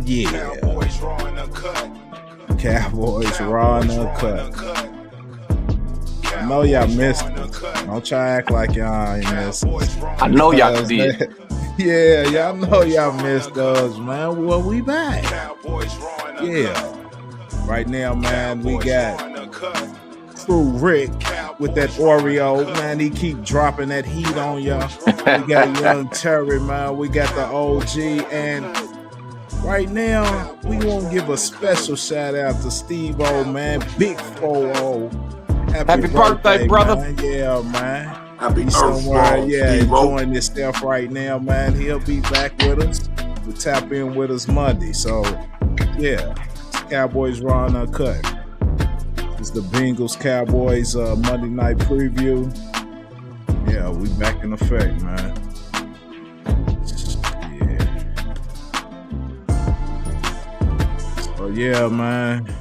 Yeah. Cowboys raw and uncut. I know y'all missed it. Don't try to act like y'all ain't missed it. I know y'all did. Yeah, y'all know y'all missed us, man. Well, we back. Yeah. Right now, man, we got Crew Rick with that Oreo, man. He keep dropping that heat on y'all. We got Young Terry, man. We got the OG, and right now we want to give a special shout out to Steve O, man. Big 4-0. Happy birthday, brother. Man. Yeah, man. Happy somewhere, yeah, enjoying this stuff right now, man. He'll be back with us. We'll tap in with us Monday. So, yeah, Cowboys raw and uncut. It's the Bengals Cowboys Monday night preview. Yeah, we back in effect, man. Yeah. So yeah, man.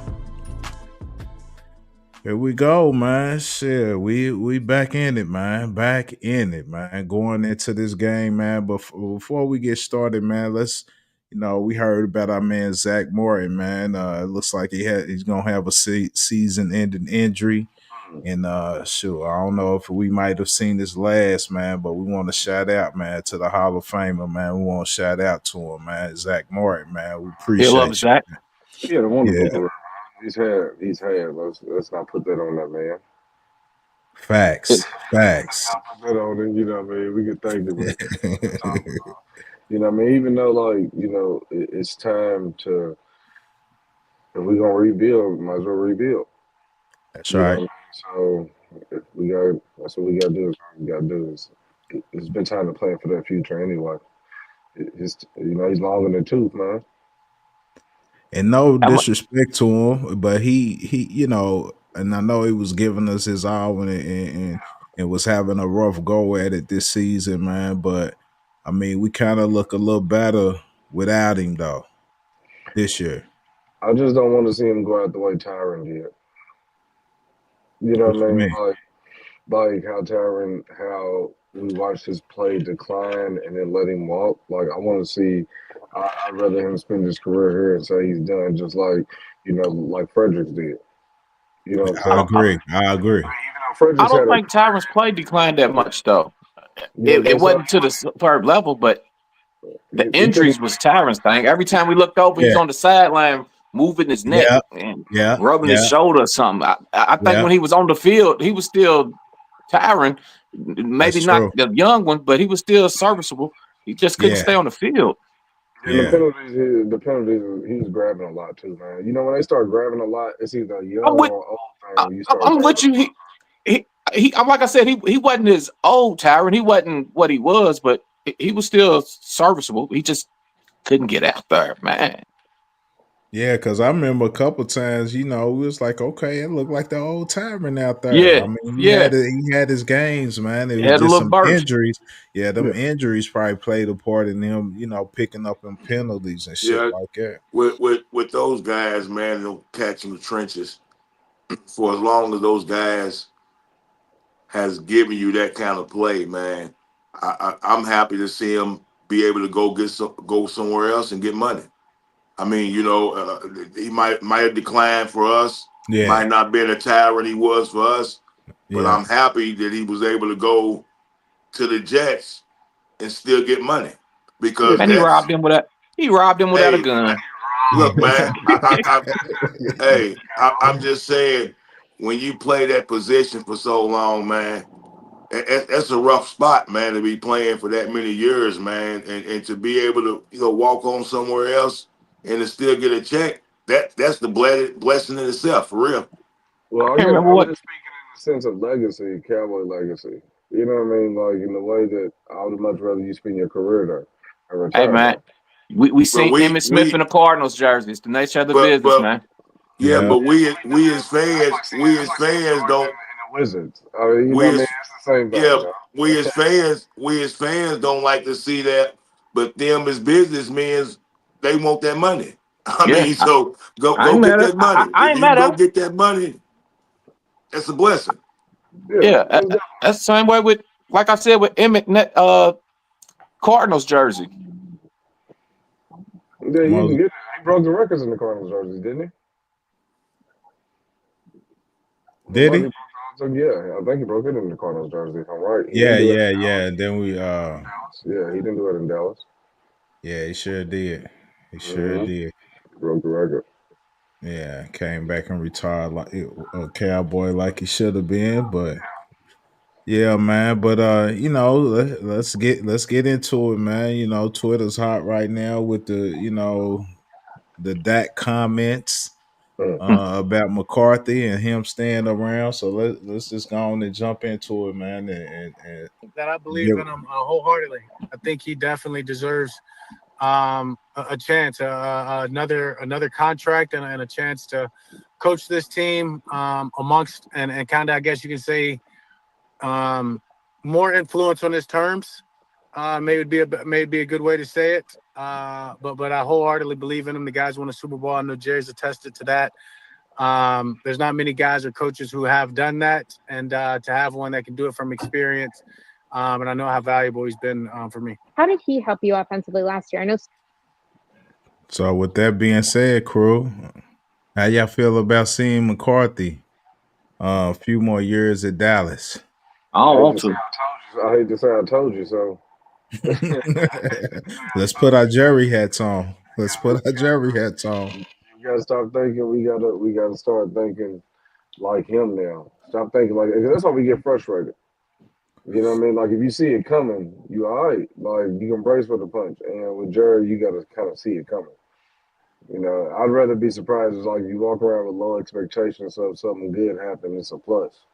Here we go, man. Shit, we back in it, man. Back in it, man. Going into this game, man. But before we get started, man, let's. We heard about our man Zach Morton, man. It looks like he's gonna have a season-ending injury, and sure, I don't know if we might have seen this last, man. But we want to shout out, man, to the Hall of Famer, man. We want to shout out to him, man, Zach Morton, man. We appreciate you, Zach. Man. Yeah, the wonderful career. He's had. Let's not put that on that man. Facts. Put that on him, you know what I mean? We could thank him. You know what I mean? Even though, it's time to, if we're going to rebuild, might as well rebuild. That's right. So, that's what we got to do. Is what we got to do. It's been time to plan for that future anyway. He's long in the tooth, man. And no disrespect to him, but he and I know he was giving us his all and was having a rough go at it this season, man. But I mean, we kind of look a little better without him, though, this year. I just don't want to see him go out the way Tyron did. You know what I mean? Like how we watched his play decline and then let him walk. Like, I want to see, I'd rather him spend his career here and say he's done just like, like Fredericks did. You know what I'm saying? I agree. I don't think Tyron's play declined that much, though. It wasn't to the superb level, but the injuries was Tyron's thing. Every time we looked over, he's on the sideline moving his neck and rubbing his shoulder or something. I think when he was on the field, he was still Tyron, maybe not the young one, but he was still serviceable. He just couldn't stay on the field. And the penalties, he was grabbing a lot too, man. When they start grabbing a lot, it's either young or old thing. I'm with you. He like I said, he wasn't his old Tyron. He wasn't what he was, but he was still serviceable. He just couldn't get out there, man. Yeah, because I remember a couple times, it was like, okay, it looked like the old Tyron out there. Yeah, I mean, he had his games, man. It was just some injuries. Yeah, them injuries probably played a part in him, picking up them penalties and shit like that. With those guys, man, they'll catch in the trenches for as long as those guys has given you that kind of play, man. I'm happy to see him be able to go somewhere else and get money. I mean, he might have declined for us. Yeah. Might not been a tyrant he was for us. But I'm happy that he was able to go to the Jets and still get money. Because he robbed him without a gun. Look, man, I'm just saying, when you play that position for so long, man, that's a rough spot, man, to be playing for that many years, man, and to be able to walk on somewhere else and to still get a check. That's the blessing in itself, for real. Well, I'm just speaking in the sense of legacy, Cowboy legacy. You know what I mean? Like, in the way that I would much rather you spend your career there. Hey, man, we seen Emmitt Smith in the Cardinals jerseys. The nature of the business, man. Yeah, but we as fans don't. Wizards. I mean, it's the same thing. Yeah, we as fans don't like to see that, but them as businessmen, they want that money. I mean, so go get that money. If you go get that money, that's a blessing. Yeah, that's the same way with, like I said, with Emmitt Cardinals jersey. Yeah, you can get it. He broke the records in the Cardinals jerseys, didn't he? Did he? Yeah, I think he broke it in the Cardinals jersey, if I'm right. He Yeah, didn't do it yeah. Then we Dallas. Yeah, he didn't do it in Dallas. Yeah, he sure did. He sure did. Broke the record. Yeah, came back and retired like a Cowboy like he should have been, but yeah, man. But let's get into it, man. You know, Twitter's hot right now with the Dak comments about McCarthy and him staying around. So let's just go on and jump into it, man. And that I believe in him wholeheartedly. I think he definitely deserves a chance, another contract, and a chance to coach this team amongst and kind of, I guess you can say, more influence on his terms. Maybe be a good way to say it. But I wholeheartedly believe in him. The guys won a Super Bowl. I know Jerry's attested to that. There's not many guys or coaches who have done that, and to have one that can do it from experience. And I know how valuable he's been for me. How did he help you offensively last year? I know. So with that being said, crew, how y'all feel about seeing McCarthy a few more years at Dallas? I don't want to. I hate to say I told you so. Let's put our Jerry hats on. Let's put our Jerry hats on. You gotta stop thinking. We gotta start thinking like him now. Stop thinking like that's how we get frustrated. You know what I mean? Like if you see it coming, you all right. Like you can brace for the punch. And with Jerry, you gotta kind of see it coming. You know, I'd rather be surprised as like you walk around with low expectations, so if something good happens, it's a plus.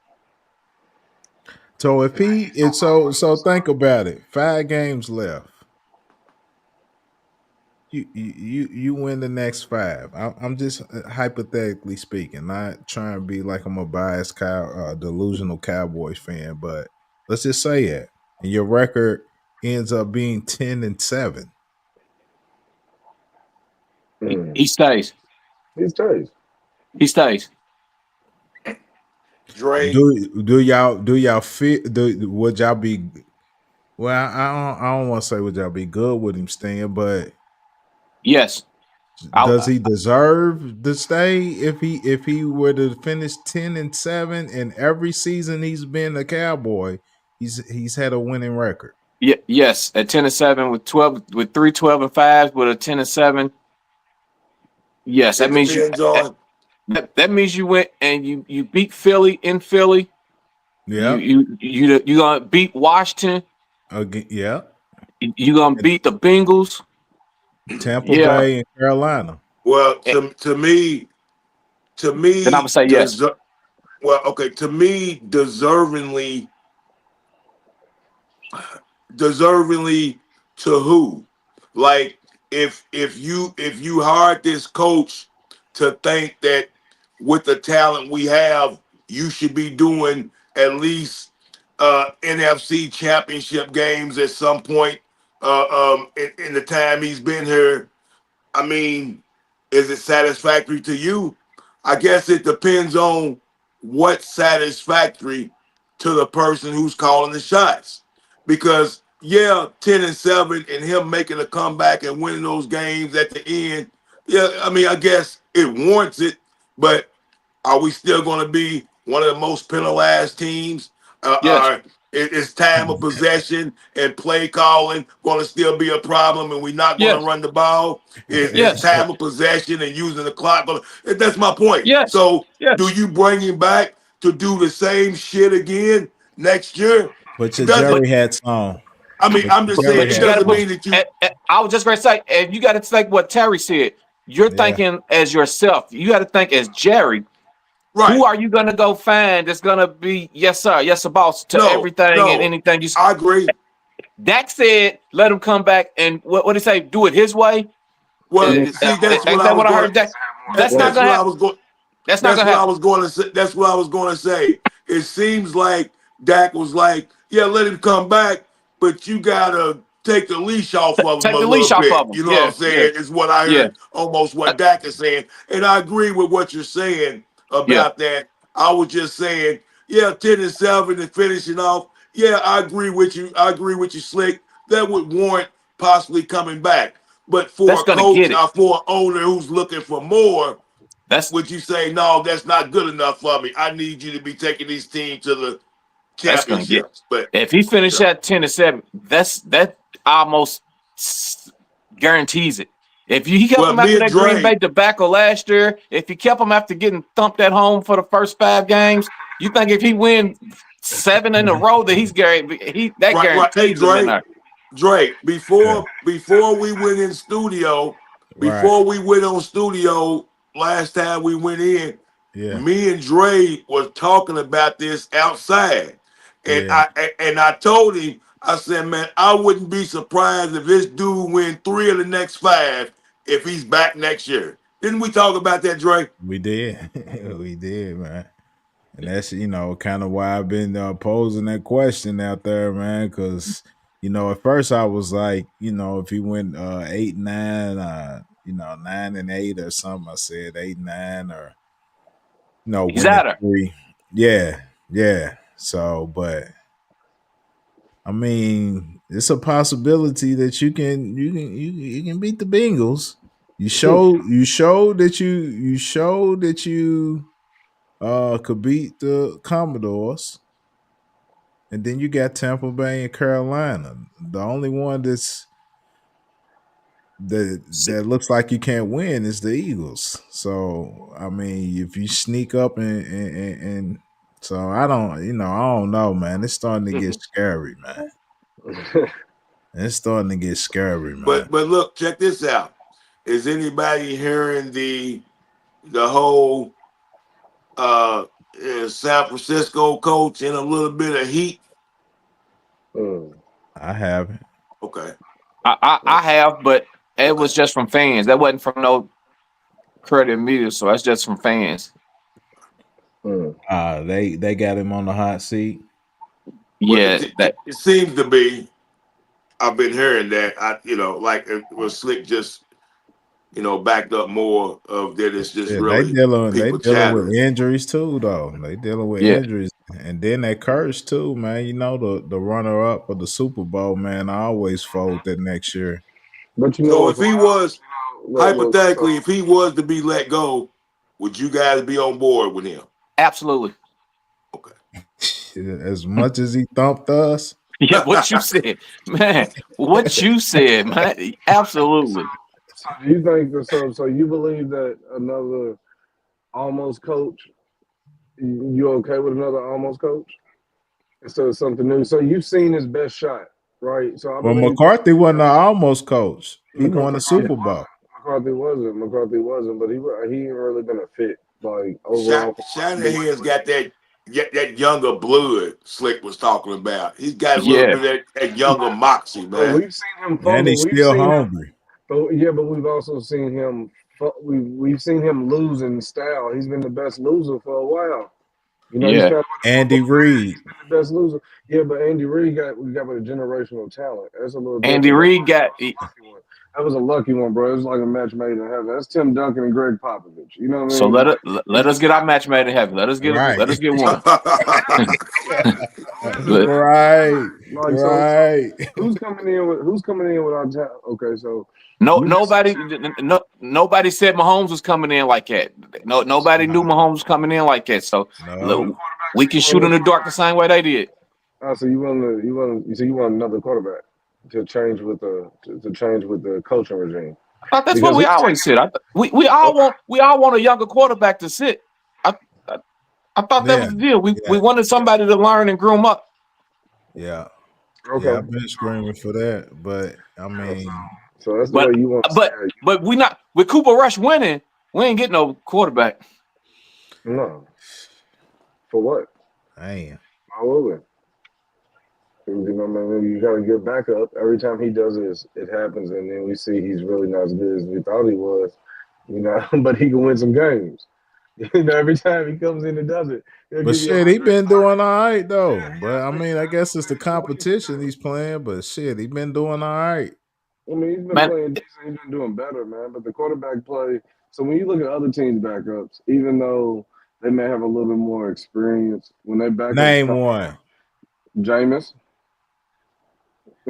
So so think about it. 5 games left. You win the next 5. I'm just hypothetically speaking, not trying to be like I'm a biased delusional Cowboys fan, but let's just say it. And your record ends up being 10-7. He stays. He stays. He stays. Dre, do y'all feel? Would y'all be? Well, I don't want to say would y'all be good with him staying, but yes. Does he deserve to stay if he were to finish 10-7 and every season he's been a Cowboy, he's had a winning record? Yeah, yes, at 10-7 with 3 12-5 with a 10-7. Yes, that means that means you went and you beat Philly in Philly. Yeah, you gonna beat Washington again. Yeah, you gonna beat the Bengals, Tampa Bay, and Carolina. Well, to me, then I would say yes. Well, okay, to me, deservingly to who? Like if you hired this coach to think that with the talent we have, you should be doing at least NFC championship games at some point in the time he's been here. I mean, is it satisfactory to you? I guess it depends on what's satisfactory to the person who's calling the shots. Because 10-7 and him making a comeback and winning those games at the end, I mean, I guess it warrants it, but are we still going to be one of the most penalized teams? Yes. Is time of possession and play calling going to still be a problem, and we're not going to run the ball? Is time of possession and using the clock? That's my point. Yes. So do you bring him back to do the same shit again next year? Put your Jerry hats on. I mean, I'm just saying, it doesn't mean that you. I was just going to say, if you got to think what Terry said, you're thinking as yourself. You got to think as Jerry. Right. Who are you going to go find that's going to be, yes, sir, yes, sir, boss, to everything and anything you say? I agree. Dak said, let him come back and what did he say? Do it his way? Well, see, that's what I heard. That's not going to happen. That's not going to happen. That's what I was going to say. It seems like Dak was like, let him come back, but you got to take the leash off of him a little bit. You know what I'm saying? Is what I heard, almost what Dak is saying. And I agree with what you're saying about that. I was just saying, 10-7 and finishing off. I agree with you. I agree with you, Slick. That would warrant possibly coming back. But for That's a gonna coach get it. or for an owner who's looking for more, would you say, no, that's not good enough for me? I need you to be taking these teams to the That's gonna get. championships. But if he finished at 10-7, that almost guarantees it. If he kept him after that Green Bay debacle last year, if he kept him after getting thumped at home for the first 5 games, you think if he win 7 in a row that he's guarantees him in there. Drake, before we went in studio, before we went on studio last time we went in, me and Dre was talking about this outside. And I told him, I said, man, I wouldn't be surprised if this dude win 3 of the next 5 if he's back next year. Didn't we talk about that, Dre? We did. We did, man. And that's, kind of why I've been posing that question out there, man, because, at first I was like, if he went 8-9, 9-8 or something, I said 8-9 or, he's at her. 3. Yeah. So, but I mean, it's a possibility that you can beat the Bengals. You showed that you could beat the Commodores, and then you got Tampa Bay and Carolina. The only one that looks like you can't win is the Eagles. So I mean, if you sneak up and so I don't know, man. It's starting to get scary, man. It's starting to get scary, man. But look, check this out. Is anybody hearing the whole San Francisco coach in a little bit of heat? I haven't. Okay. I have, but it was just from fans. That wasn't from no credit media, so that's just from fans. They got him on the hot seat. Yeah, well, it seems to be. I've been hearing that. Like it was Slick just, backed up more of that. It's just really they dealing chattering with injuries too, though. They dealing with injuries, and then that curse too, man. The runner up of the Super Bowl, man. I always fold that next year. But so if he was hypothetically, if he was to be let go, would you guys be on board with him? Absolutely. Okay. As much as he thumped us. Yeah, what you said, man. What you said, man. Absolutely. So do you think so you believe that another almost coach, you okay with another almost coach instead of something new? So you've seen his best shot, right? So McCarthy wasn't an almost coach. He won a Super Bowl. McCarthy wasn't, but he ain't really been a fit. Like overall, Shanahan's got that younger blood Slick was talking about. He's got a little bit of that younger moxie, man. We've seen him fumble. And he's still hungry. But we've also seen him. We've seen him lose in style. He's been the best loser for a while. He's kind of Andy Reid. The best loser. Yeah, but Andy Reid we got with a generational talent. That's a little. Andy Reid got. That was a lucky one, bro. It was like a match made in heaven. That's Tim Duncan and Greg Popovich. You know what I mean? So let us get our match made in heaven. Let us get one. Right. So who's coming in with our talent? Okay, so nobody said Mahomes was coming in like that. Nobody knew Mahomes was coming in like that. So we can shoot in the dark the same way they did. So you want another quarterback to change with the coaching regime. I thought that's what we always said. We all want a younger quarterback to sit. I thought that was the deal. We wanted somebody to learn and groom up. Yeah. Okay. Yeah, I've been screaming for that, but I mean, so that's the way you want. But we not with Cooper Rush winning. We ain't getting no quarterback. No. For what? Damn. How will we? You got to get back up. Every time he does this, it happens, and then we see he's really not as good as we thought he was. But he can win some games. Every time he comes in and does it. But shit, he been doing all right though. But I mean, I guess it's the competition he's playing. But shit, he been doing all right. I mean, he's been playing decent. He's been doing better, man. But the quarterback play. So when you look at other teams' backups, even though they may have a little bit more experience, when they back name one, Jameis.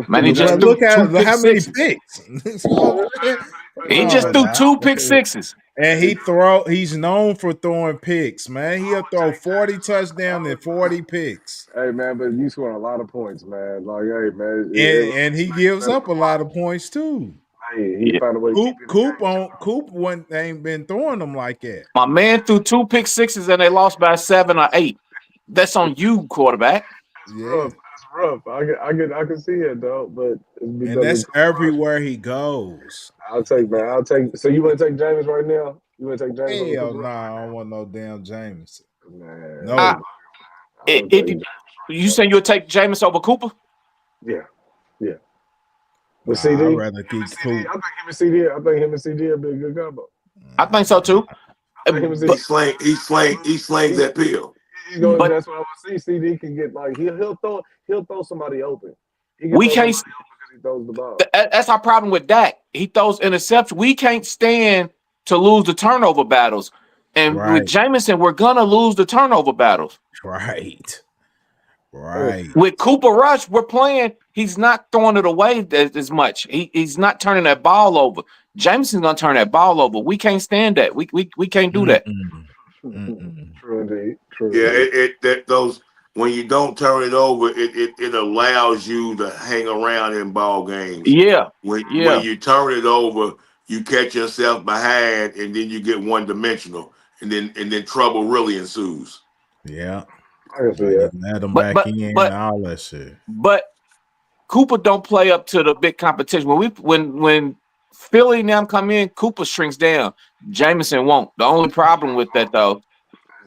Man, he just But threw look at two pick how many sixes. picks. Come He just on threw now. 2 pick sixes. And he's known for throwing picks, man. He'll throw 40 touchdowns and 40 picks. Hey man, but you scoring a lot of points, man. Like, hey man, And he gives up a lot of points too. Hey, he found a way to keep it Coop ain't been throwing them like that. My man threw 2 pick sixes and they lost by 7 or 8. That's on you, quarterback. That's rough. I can see it though, but it's because and that's everywhere he goes. I'll take. So you want to take James right now? You want to take James? Hell no, I don't want no damn James. Man, No. You saying you'll take Jameis over Cooper? Yeah. With CD, I'd rather keep Coop. I think him and CD would be a good combo. I think so too. He slings that pill. That's what I want to see. CD can get like he'll throw somebody open. We can't. Because he throws the ball. That's our problem with Dak. He throws interceptions. We can't stand to lose the turnover battles. And with Jameson, we're gonna lose the turnover battles. Right. With Cooper Rush, we're playing. He's not throwing it away as much. He's not turning that ball over. Jameson's gonna turn that ball over. We can't stand that. We can't do that. True indeed. Yeah, when you don't turn it over, it allows you to hang around in ball games. Yeah. When you turn it over, you catch yourself behind, and then you get one dimensional, and then trouble really ensues. Yeah. I can see that. Let him back in and all that shit. But Cooper don't play up to the big competition. When Philly now come in, Cooper shrinks down. Jameson won't. The only problem with that though,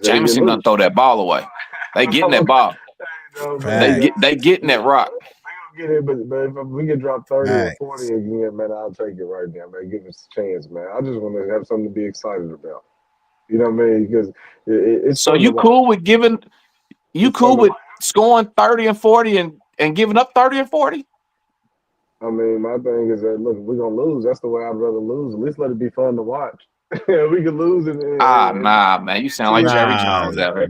Jameson gonna throw that ball away. They getting that ball. They getting that rock. Get it, but if we can drop 30 or 40 again, man, I'll take it right now, man. Give us a chance, man. I just want to have something to be excited about. You know what I mean? Because it's so you cool with giving. You cool with scoring 30 and 40 and giving up 30 and 40? I mean, my thing is that, look, if we're going to lose, that's the way I'd rather lose. At least let it be fun to watch. We can lose. Nah, man. You sound like Jerry Jones out here.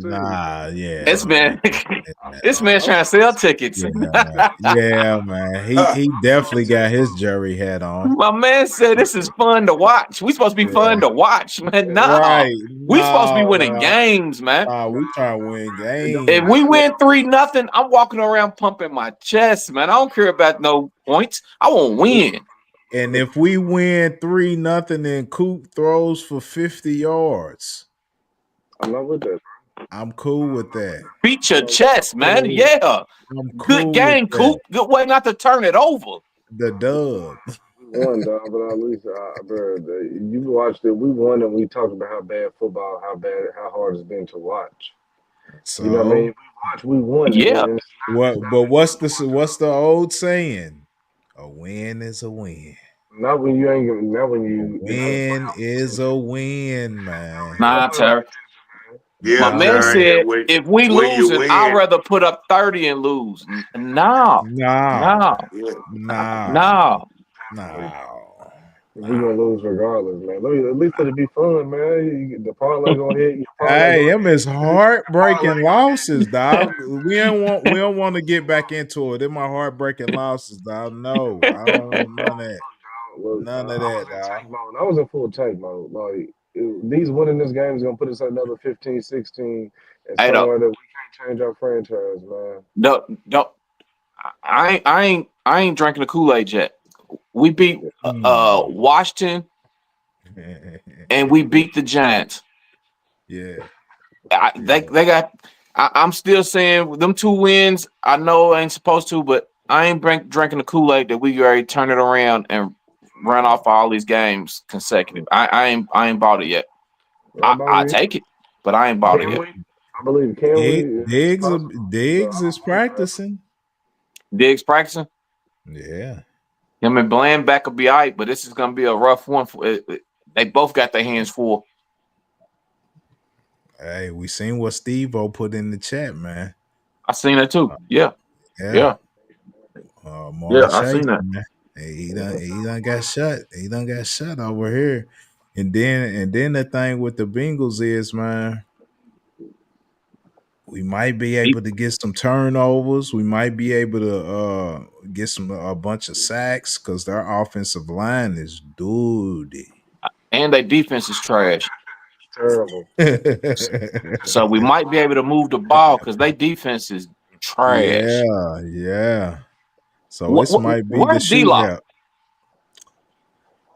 Yeah. This man trying to sell tickets. Yeah, man. He definitely got his Jerry hat on. My man said this is fun to watch. We supposed to be fun to watch, man. No. We supposed to be winning games, man. We trying to win games. If we win 3-0, I'm walking around pumping my chest, man. I don't care about no points. I want to win. And if we win 3-0 and Coop throws for 50 yards, I'm not with that. I'm cool with that. Beat your chest, man. Yeah. Good game, Coop. Good way not to turn it over. The dub. We won, dog, but at least, bro, you watched it. We won, and we talked about how bad football, how hard it's been to watch. So, you know what I mean? We won. Yeah. But what's the old saying? A win is a win. Not when you ain't. Not when you. Win is a win, man. Nah, Terry. Yeah, my man said if we lose, I'd rather put up 30 and lose. No. We're gonna lose regardless, man. At least it'll be fun, man. The parlay gonna hit. Hey, them is heartbreaking losses, dog. We don't want to get back into it. Them are heartbreaking losses, dog. No, I don't want none of that. None of that, dog. I was in full tank mode. Like these winning this game is gonna put us at another 15, 16, and somewhere that we can't change our franchise, man. No. I ain't drinking the Kool-Aid yet. We beat Washington and we beat the Giants. Yeah. They got I'm still saying them 2 wins, I know I ain't supposed to, but I ain't drinking the Kool-Aid that we already turn it around and run off all these games consecutive. I ain't bought it yet. I take it, but I ain't bought it yet. I believe Diggs is practicing. Diggs practicing? Yeah. Him and Bland back will be all right, but this is going to be a rough one. They both got their hands full. Hey, we seen what Steve-O put in the chat, man. I seen that too. Yeah. I seen that. Man. He done got shut. He done got shut over here. And then the thing with the Bengals is, man, we might be able to get some turnovers. We might be able to get a bunch of sacks because their offensive line is dirty. And their defense is trash. Terrible. So we might be able to move the ball because their defense is trash. Yeah. So this might be the Where's D-Lock?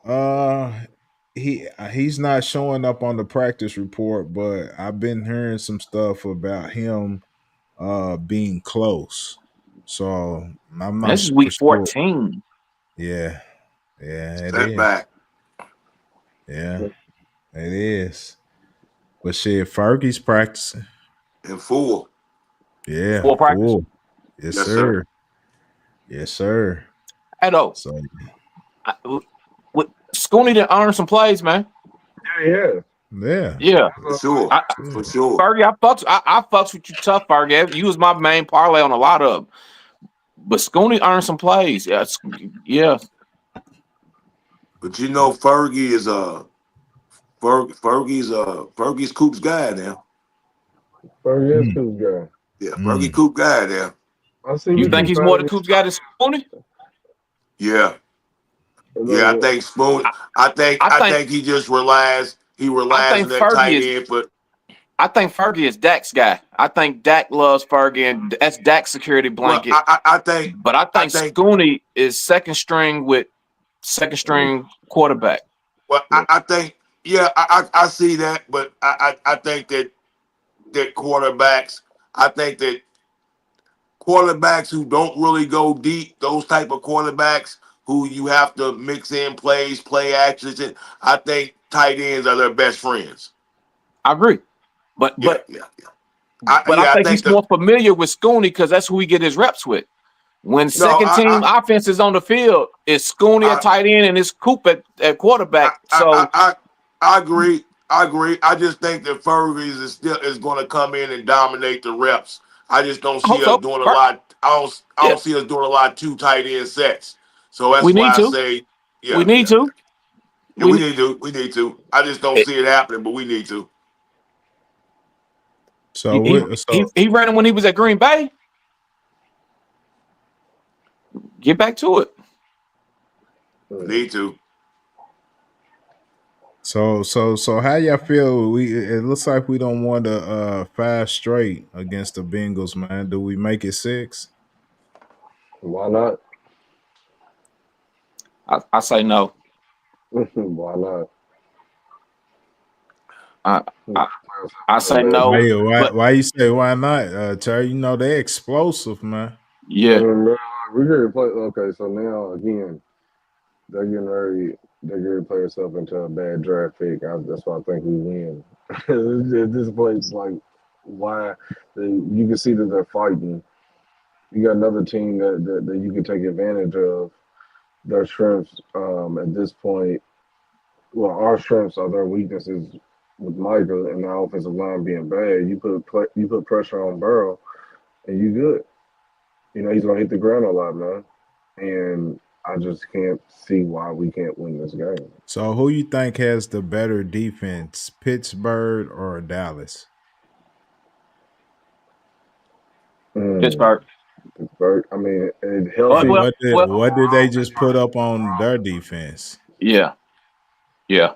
shootout. He's not showing up on the practice report, but I've been hearing some stuff about him being close. So I'm not This is week sure. 14. Yeah, it Step is. back. Yeah, it is. But shit, Fergie's practicing. In full. Yeah, Full practice? Yes, sir. Yes, sir. Hey, though. So, Scooney didn't earn some plays, man. Yeah. For sure. For sure. Fergie, I fucks with you tough, Fergie. You was my main parlay on a lot of them. But Scooney earned some plays. Yeah. But you know, Fergie is Fergie's Coop's guy now. Fergie is Coop's guy. Yeah, Fergie Coop guy now. You think he's more the Coop's guy than Scooney? Yeah. Yeah, I think Spoon. I think he just relies. He relies on that tight end, but I think Fergie is Dak's guy. I think Dak loves Fergie, and that's Dak's security blanket. Well, I think Scooney is second string quarterback. Well, I think, yeah, I see that, but I think that quarterbacks, I think that quarterbacks who don't really go deep, those type of quarterbacks who you have to mix in plays, play actions, and I think tight ends are their best friends. I agree, but I think he's more familiar with Scooney because that's who he get his reps with. When second team offense is on the field, it's Scooney at tight end and it's Coop at quarterback. I agree. I just think that Fergie is going to come in and dominate the reps. I just don't see us doing a lot. I don't see us doing a lot of two tight end sets. So that's why I say, we need to. Yeah, we need to. I just don't see it happening, but we need to. So he ran him when he was at Green Bay. Get back to it. Need to. So how y'all feel? It looks like we don't want to 5 straight against the Bengals, man. Do we make it 6? Why not? I say no. Why not? I say no. Why you say why not, Terry? You know they're explosive, man. Yeah. We're going to play. Okay, so now again, they're getting ready to play themselves into a bad draft pick. That's why I think we win. This place, like, why you can see that they're fighting. You got another team that you can take advantage of. Their strengths at this point, well, our strengths are their weaknesses with Michael and the offensive line being bad. You put pressure on Burrow, and you good. You know he's gonna hit the ground a lot, man. And I just can't see why we can't win this game. So who you think has the better defense, Pittsburgh or Dallas? Pittsburgh. I mean, it healthy. What did they just put up on their defense? Yeah. That's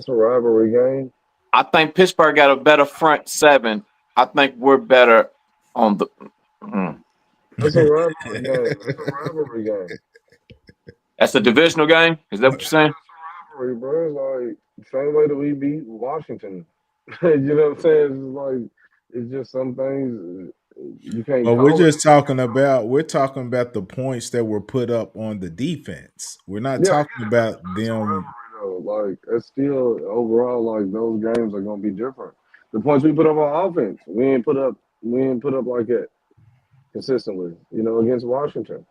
a rivalry game. I think Pittsburgh got a better front seven. I think we're better on the. That's a rivalry game. That's a divisional game. Is that what you're saying? That's a rivalry, bro. It's like same way that we beat Washington. You know what I'm saying? It's like it's just some things you can't. But we're talking about the points that were put up on the defense. We're not talking about them. Like it's still overall like those games are gonna be different. The points we put up on offense, we ain't put up like that consistently. You know, against Washington.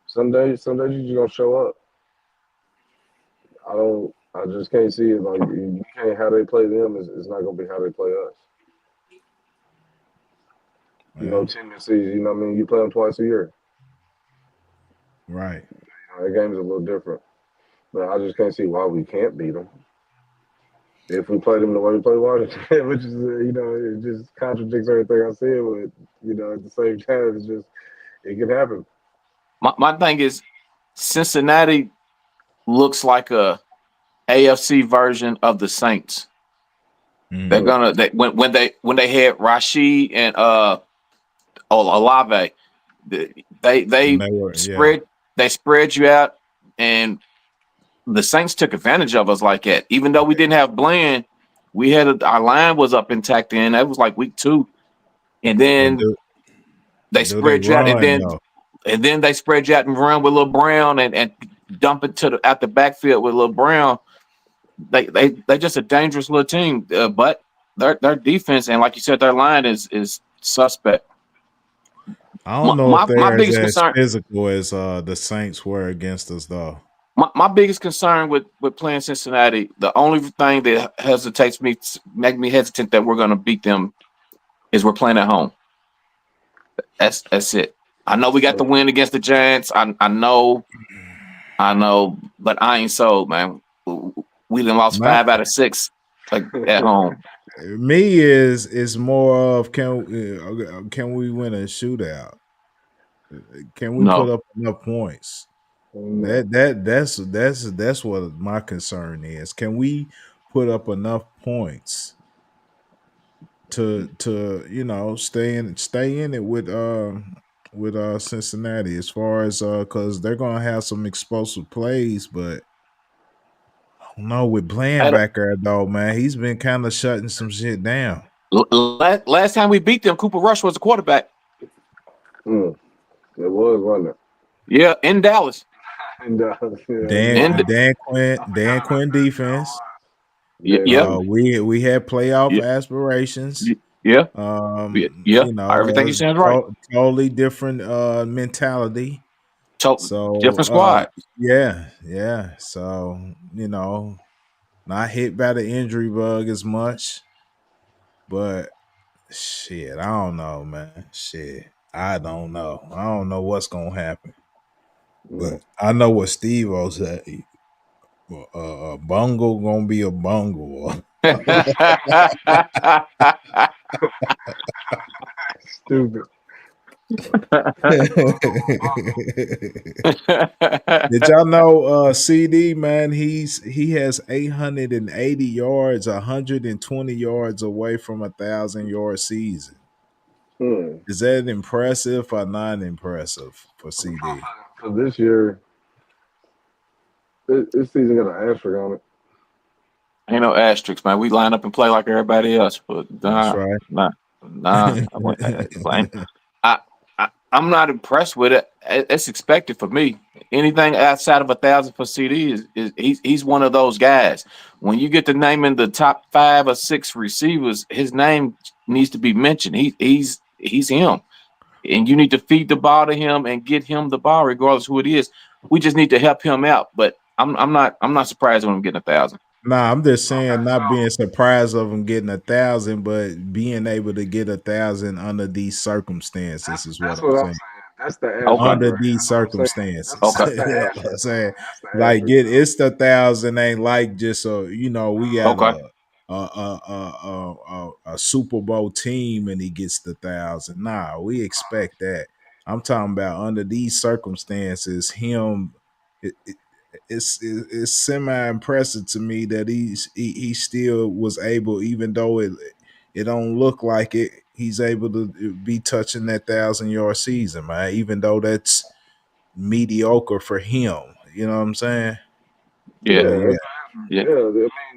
Some days you just gonna show up. I just can't see it. Like you can't how they play them is not gonna be how they play us. You know, tendencies, you know what I mean? You play them twice a year. Right. You know, that game's a little different. But I just can't see why we can't beat them. if we play them the way we play Washington, which is it just contradicts everything I said. But at the same time, it's just it can happen. My thing is Cincinnati looks like a AFC version of the Saints. They're gonna when they had Rashid and Olave, they spread you out, and the Saints took advantage of us like that. Even though we didn't have Bland, we had our line was up intact. And that was like week 2, and then they spread you out, and then they spread you out and run with Lil Brown and dump it out the backfield with Lil Brown. They just a dangerous little team, but their defense and like you said, their line is suspect. I don't know if they're as physical as the Saints were against us, though. My biggest concern with playing Cincinnati, the only thing that hesitates me, make me hesitant that we're going to beat them, is we're playing at home. That's it. I know we got the win against the Giants. I know, but I ain't sold, man. We done lost 5 out of 6 at home. Me is more of can we win a shootout? Can we put up enough points? That's what my concern is. Can we put up enough points to stay in it with Cincinnati as far as because they're gonna have some explosive plays, but I don't know with Bland back there though, man. He's been kind of shutting some shit down. Last time we beat them, Cooper Rush was the quarterback. It was, wasn't it? Yeah, in Dallas. Dan Quinn defense. Yeah. We had playoff aspirations. Yeah. Everything you said is right. Totally different mentality. So different squad. Yeah. So, not hit by the injury bug as much. But shit, I don't know, man. Shit. I don't know. I don't know what's gonna happen. But I know what Steve-O said. A bungle gonna be a bungle. Stupid. Did y'all know CD, man, he has 880 yards, 120 yards away from 1,000-yard season. Is that impressive or not impressive for CD? For this year, this season got an asterisk on it. Ain't no asterisks, man. We line up and play like everybody else. But that's right. Nah. I'm not impressed with it. It's expected for me. Anything outside of 1,000 for CD is he's one of those guys. When you get to naming the top 5 or 6 receivers, his name needs to be mentioned. He's him, and you need to feed the ball to him and get him the ball, regardless who it is. We just need to help him out. But I'm not surprised when I'm getting 1,000. Nah, I'm just saying, not being surprised of him getting 1,000, but being able to get 1,000 under these circumstances is what I'm saying. That's the under these circumstances. Okay. I'm saying, like, it's the 1,000 ain't like just we got a Super Bowl team and he gets the 1,000. Nah, we expect that. I'm talking about under these circumstances, him. It's semi-impressive to me that he still was able, even though it don't look like it, he's able to be touching that 1,000-yard season, man. Even though that's mediocre for him, you know what I'm saying? Yeah. I mean,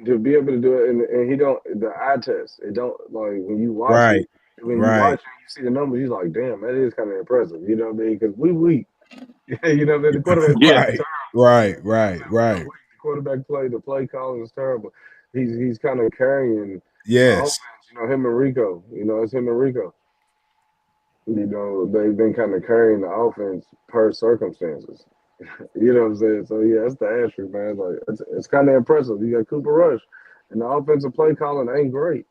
to be able to do it, and he don't the eye test. It don't like when you watch it. When you watch it, you see the numbers. You're like, damn, that is kind of impressive. You know what I mean? Because we. The quarterback. Right. The quarterback the play calling is terrible. He's kind of carrying. Yes. The offense, him and Rico. It's him and Rico. They've been kind of carrying the offense per circumstances. You know what I'm saying? So yeah, that's the asterisk, man. Like it's kind of impressive. You got Cooper Rush, and the offensive play calling ain't great.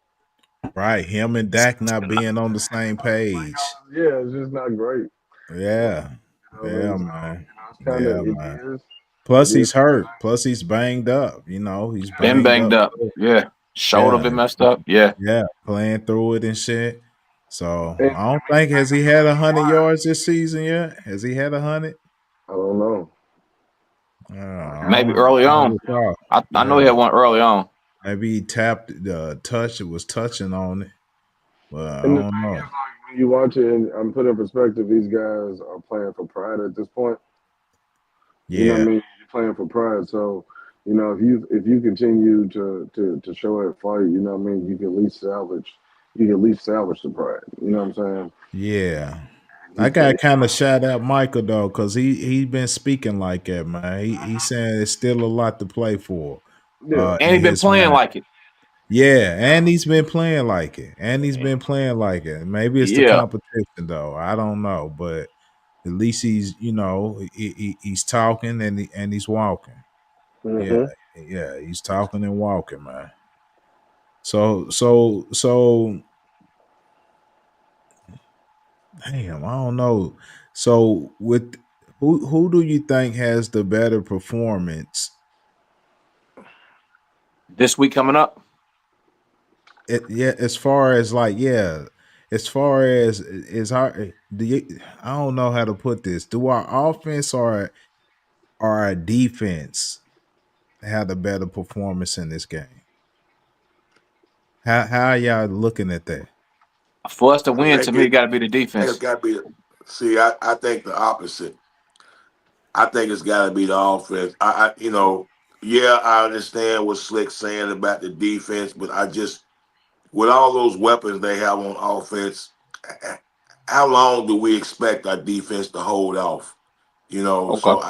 Right, him and Dak not being on the same page. Yeah, it's just not great. Yeah. Man. Man. Plus he's hurt. Plus he's banged up. He's banged up. Yeah. Shoulder been messed up. Yeah. Yeah, playing through it and shit. So And I don't think has he had 100 yards this season yet? Has he had 100? I don't know. Maybe early on. I know he had one early on. Maybe he tapped the touch. It was touching on it. But I And the don't thing know. is, like, when you watch it, and I'm putting in perspective, these guys are playing for pride at this point. Yeah. You know what I mean? You're playing for pride. So, you know, if you continue to show that fight, you know what I mean, you can at least salvage the pride. You know what I'm saying? Yeah. I got kind of shout out Michael though, because he been speaking like that, man. He's saying there's still a lot to play for. Yeah. And he been playing like it. Yeah, and he's been playing like it. Maybe it's the competition though. I don't know, but at least he's, you know, he's talking and he's walking. Mm-hmm. Yeah, he's talking and walking, man. So damn, I don't know. So with who do you think has the better performance this week coming up? As far as like, as far as our, I don't know how to put this. Do our offense or our defense have the better performance in this game? How are y'all looking at that? For us to win, to me, it got to be the defense. It's got to be. See, I think the opposite. I think it's got to be the offense. I understand what Slick's saying about the defense, but I just, with all those weapons they have on offense, how long do we expect our defense to hold off? You know, Okay. so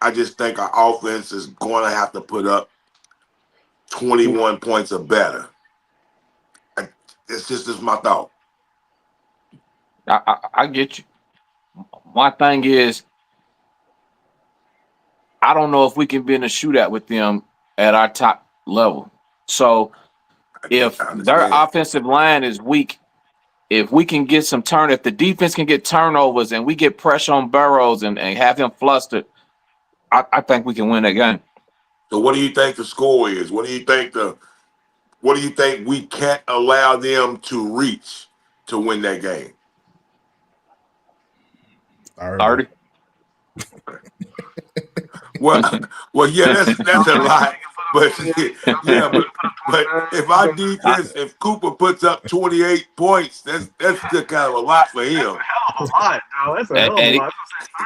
I just think our offense is going to have to put up 21 points or better. It's just my thought. I get you. My thing is, I don't know if we can be in a shootout with them at our top level. So if their offensive line is weak, if we can get some if the defense can get turnovers and we get pressure on Burrows and have him flustered, I think we can win that game. So what do you think the score is? What do you think we can't allow them to reach to win that game? 30. Well, yeah, that's a lot. But if our defense, if Cooper puts up 28 points, that's still kind of a lot for him. That's a lot, though. That's a hell of a lot.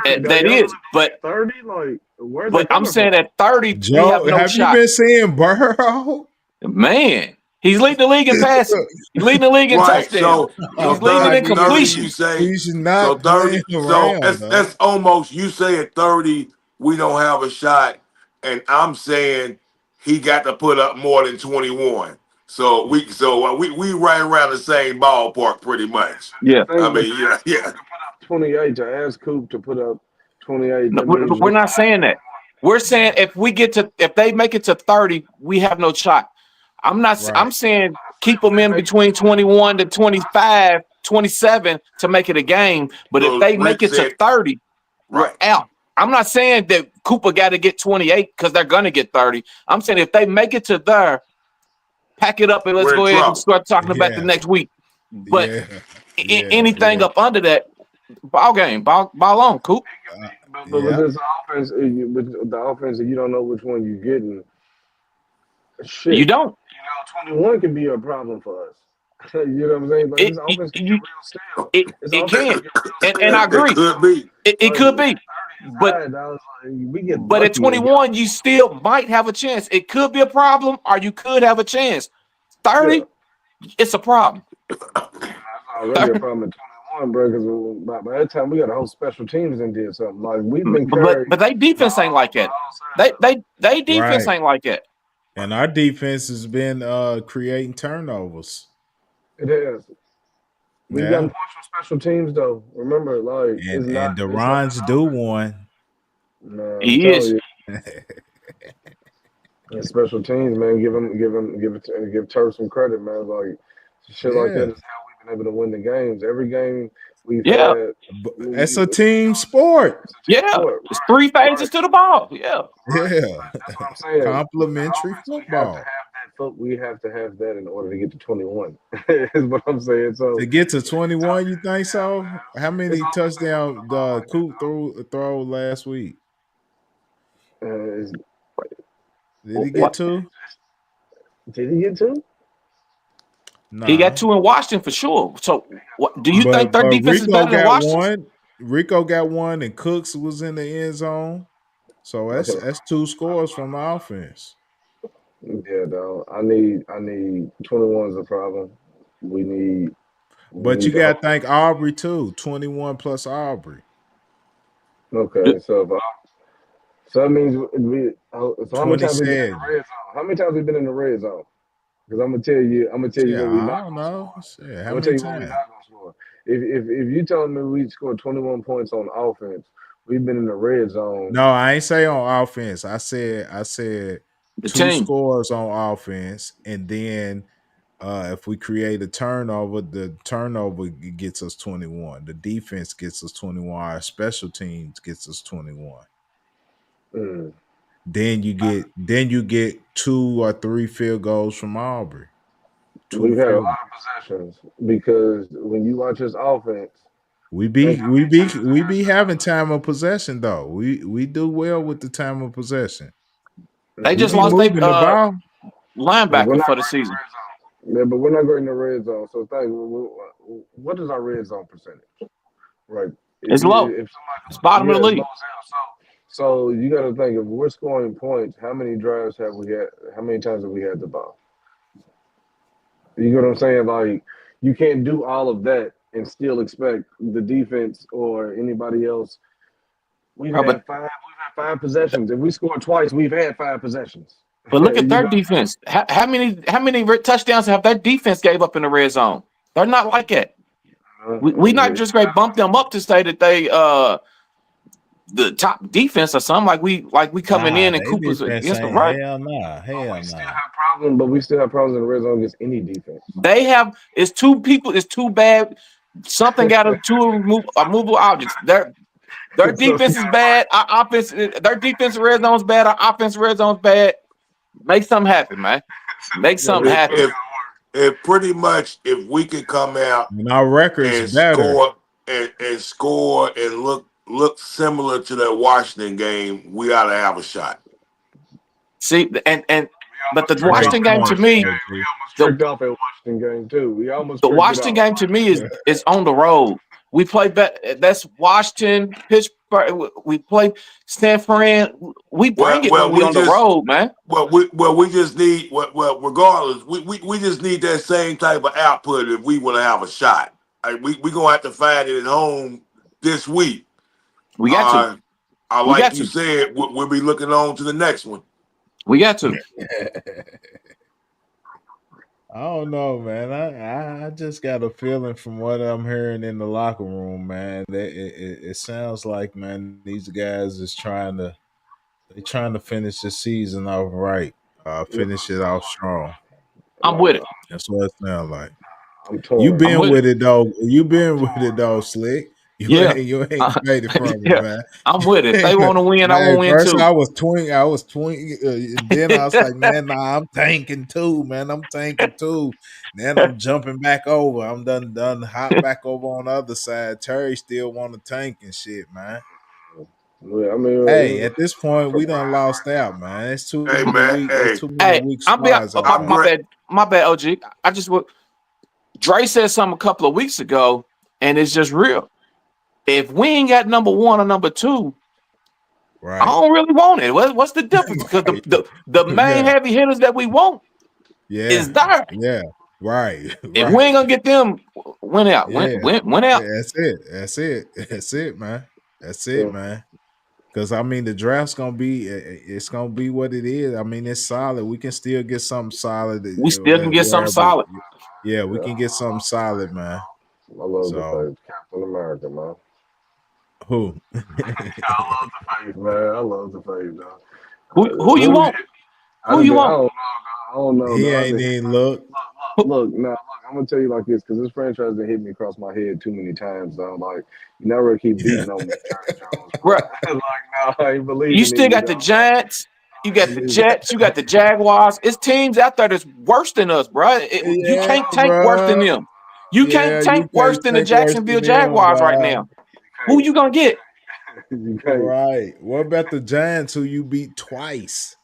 That is, but 30, like, where's but I'm saying at 30, Joe, we have no shot. You been seeing Burrow? Man, he's leading the league in passing. He's leading the league in touchdowns. He's leading in completion. You say, he's not 30. Around, that's almost, you say at 30 we don't have a shot, and I'm saying he got to put up more than 21. So we right around the same ballpark pretty much. Yeah. I mean, yeah. 28 to ask Coop to put up 28. No, we're not saying that. We're saying if they make it to 30, we have no shot. I'm saying keep them in between 21 to 25, 27 to make it a game. But if they make it to 30, we're out. I'm not saying that Cooper got to get 28 because they're going to get 30. I'm saying if they make it to there, pack it up and let's go ahead and start talking about the next week. But anything up under that, ball on, Coop. But with this offense, with the offense, you don't know which one you're getting. Shit. You don't. 21 can be a problem for us. You know what I'm saying? Like, this offense can be real stale. It can. And I agree. It could be. But at 21, you still might have a chance. It could be a problem, or you could have a chance. 30, it's a problem. It's already a problem at 21, bro, because by that time we got a whole special teams and did something. Like, we've been but they defense ain't like that. They defense ain't like that. And our defense has been creating turnovers. It has. We've gotten points from special teams, though. Remember, like, and Duran's do one. No, he is. And special teams, man, give Turk some credit, man. Like, shit like that is how we've been able to win the games. Every game we've had. It's a team sport. It's 3 phases to the ball. That's what I'm saying. Complimentary football. You have to have that we have to have that in order to get to 21. Is what I'm saying. So to get to 21, you think so? How many touchdowns Coop throw last week? Did Did he get 2? Did he get 2? Nah. He got 2 in Washington for sure. So, what do you think their defense is better than Washington? Rico got 1, and Cooks was in the end zone. So that's 2 scores from the offense. Yeah, though. I need 21 is a problem. But you got to think Aubrey too. 21 plus Aubrey. Okay, so that means so how many times we been in the red zone? How many times we been in the red zone? Because I'm gonna tell you what we not gonna score. How many times? What we not gonna score. If you telling me we scored 21 points on offense, we've been in the red zone. No, I ain't say on offense. I said 2 scores on offense, and then if we create a turnover, the turnover gets us 21. The defense gets us 21. Our special teams gets us 21. Then you get 2 or 3 field goals from Aubrey. We've had a lot of possessions because when you watch this offense, we be having time of possession though. We do well with the time of possession. They just lost their linebacker for the season. Yeah, but we're not going in the red zone. So what is our red zone percentage? Right. It's low. It's bottom of the league. So you got to think, if we're scoring points, how many drives have we had? How many times have we had the ball? You know what I'm saying? Like, you can't do all of that and still expect the defense or anybody else. We've had 5 possessions. If we score twice, we've had 5 possessions. But look at their defense. How many touchdowns have their defense gave up in the red zone? They're not like that. We not just going to bump them up to say that they the top defense or something like we coming in and Cooper's against the right. Hell nah. We still have problems, but we still have problems in the red zone against any defense. They have it's 2 people. It's too bad. Something got to 2 movable objects. Their defense is bad. Our offense. Their defense red zone's bad. Our offense red zone's bad. Make something happen, man. Make something happen. If pretty much if we can come out and our record is better score and look similar to that Washington game, we ought to have a shot. See, but the Washington game to me, we almost tricked off at Washington game too. The Washington game to me is on the road. We play that's Washington, Pittsburgh. We play San Fran. We bring it when we on the road, man. We just need regardless. We just need that same type of output if we want to have a shot. We gonna have to find it at home this week. We got to. Like you said, we'll be looking on to the next one. We got to. I don't know, man. I just got a feeling from what I'm hearing in the locker room, man. That it sounds like, man, these guys is trying to finish the season off right, finish it off strong. I'm with it. That's what it sounds like. You been with it though. You been with it though, Slick. You ain't made it from it, man. I'm with it. If they want to win, man, I want to win too. I was twink. Then I was like, man, nah, I'm tanking too, man. I'm tanking too. Then I'm jumping back over. I'm done hop back over on the other side. Terry still want to tank and shit, man. Yeah, I mean, hey, at this point, we done lost out, man. It's too many weak spots. My bad, OG. I just would. Dre said something a couple of weeks ago, and it's just real. If we ain't got number 1 or number 2, right, I don't really want it. What's the difference? Because the main heavy hitters that we want is there. Yeah, right. If we ain't gonna get them, win out. Win out. That's it, man. That's it, man. Because I mean, the draft's gonna be what it is. I mean, it's solid. We can still get something solid. We still can get something solid. Yeah, we can get something solid, man. I love the face, Captain America, man. Who? I love the face, man. I love the face, dog. Who you want? Who you want? I don't know. He ain't even look. Look, I'm gonna tell you like this, because this franchise that hit me across my head too many times. Though, like, you never keep beating on me, Jones. Right. Like, no, I ain't believe. You still got the Giants. You got the Jets. You got the Jaguars. It's teams out there that's worse than us, bro. You can't tank worse than them. You can't tank worse than the Jacksonville Jaguars right now. Who you gonna get? Right. What about the Giants who you beat twice?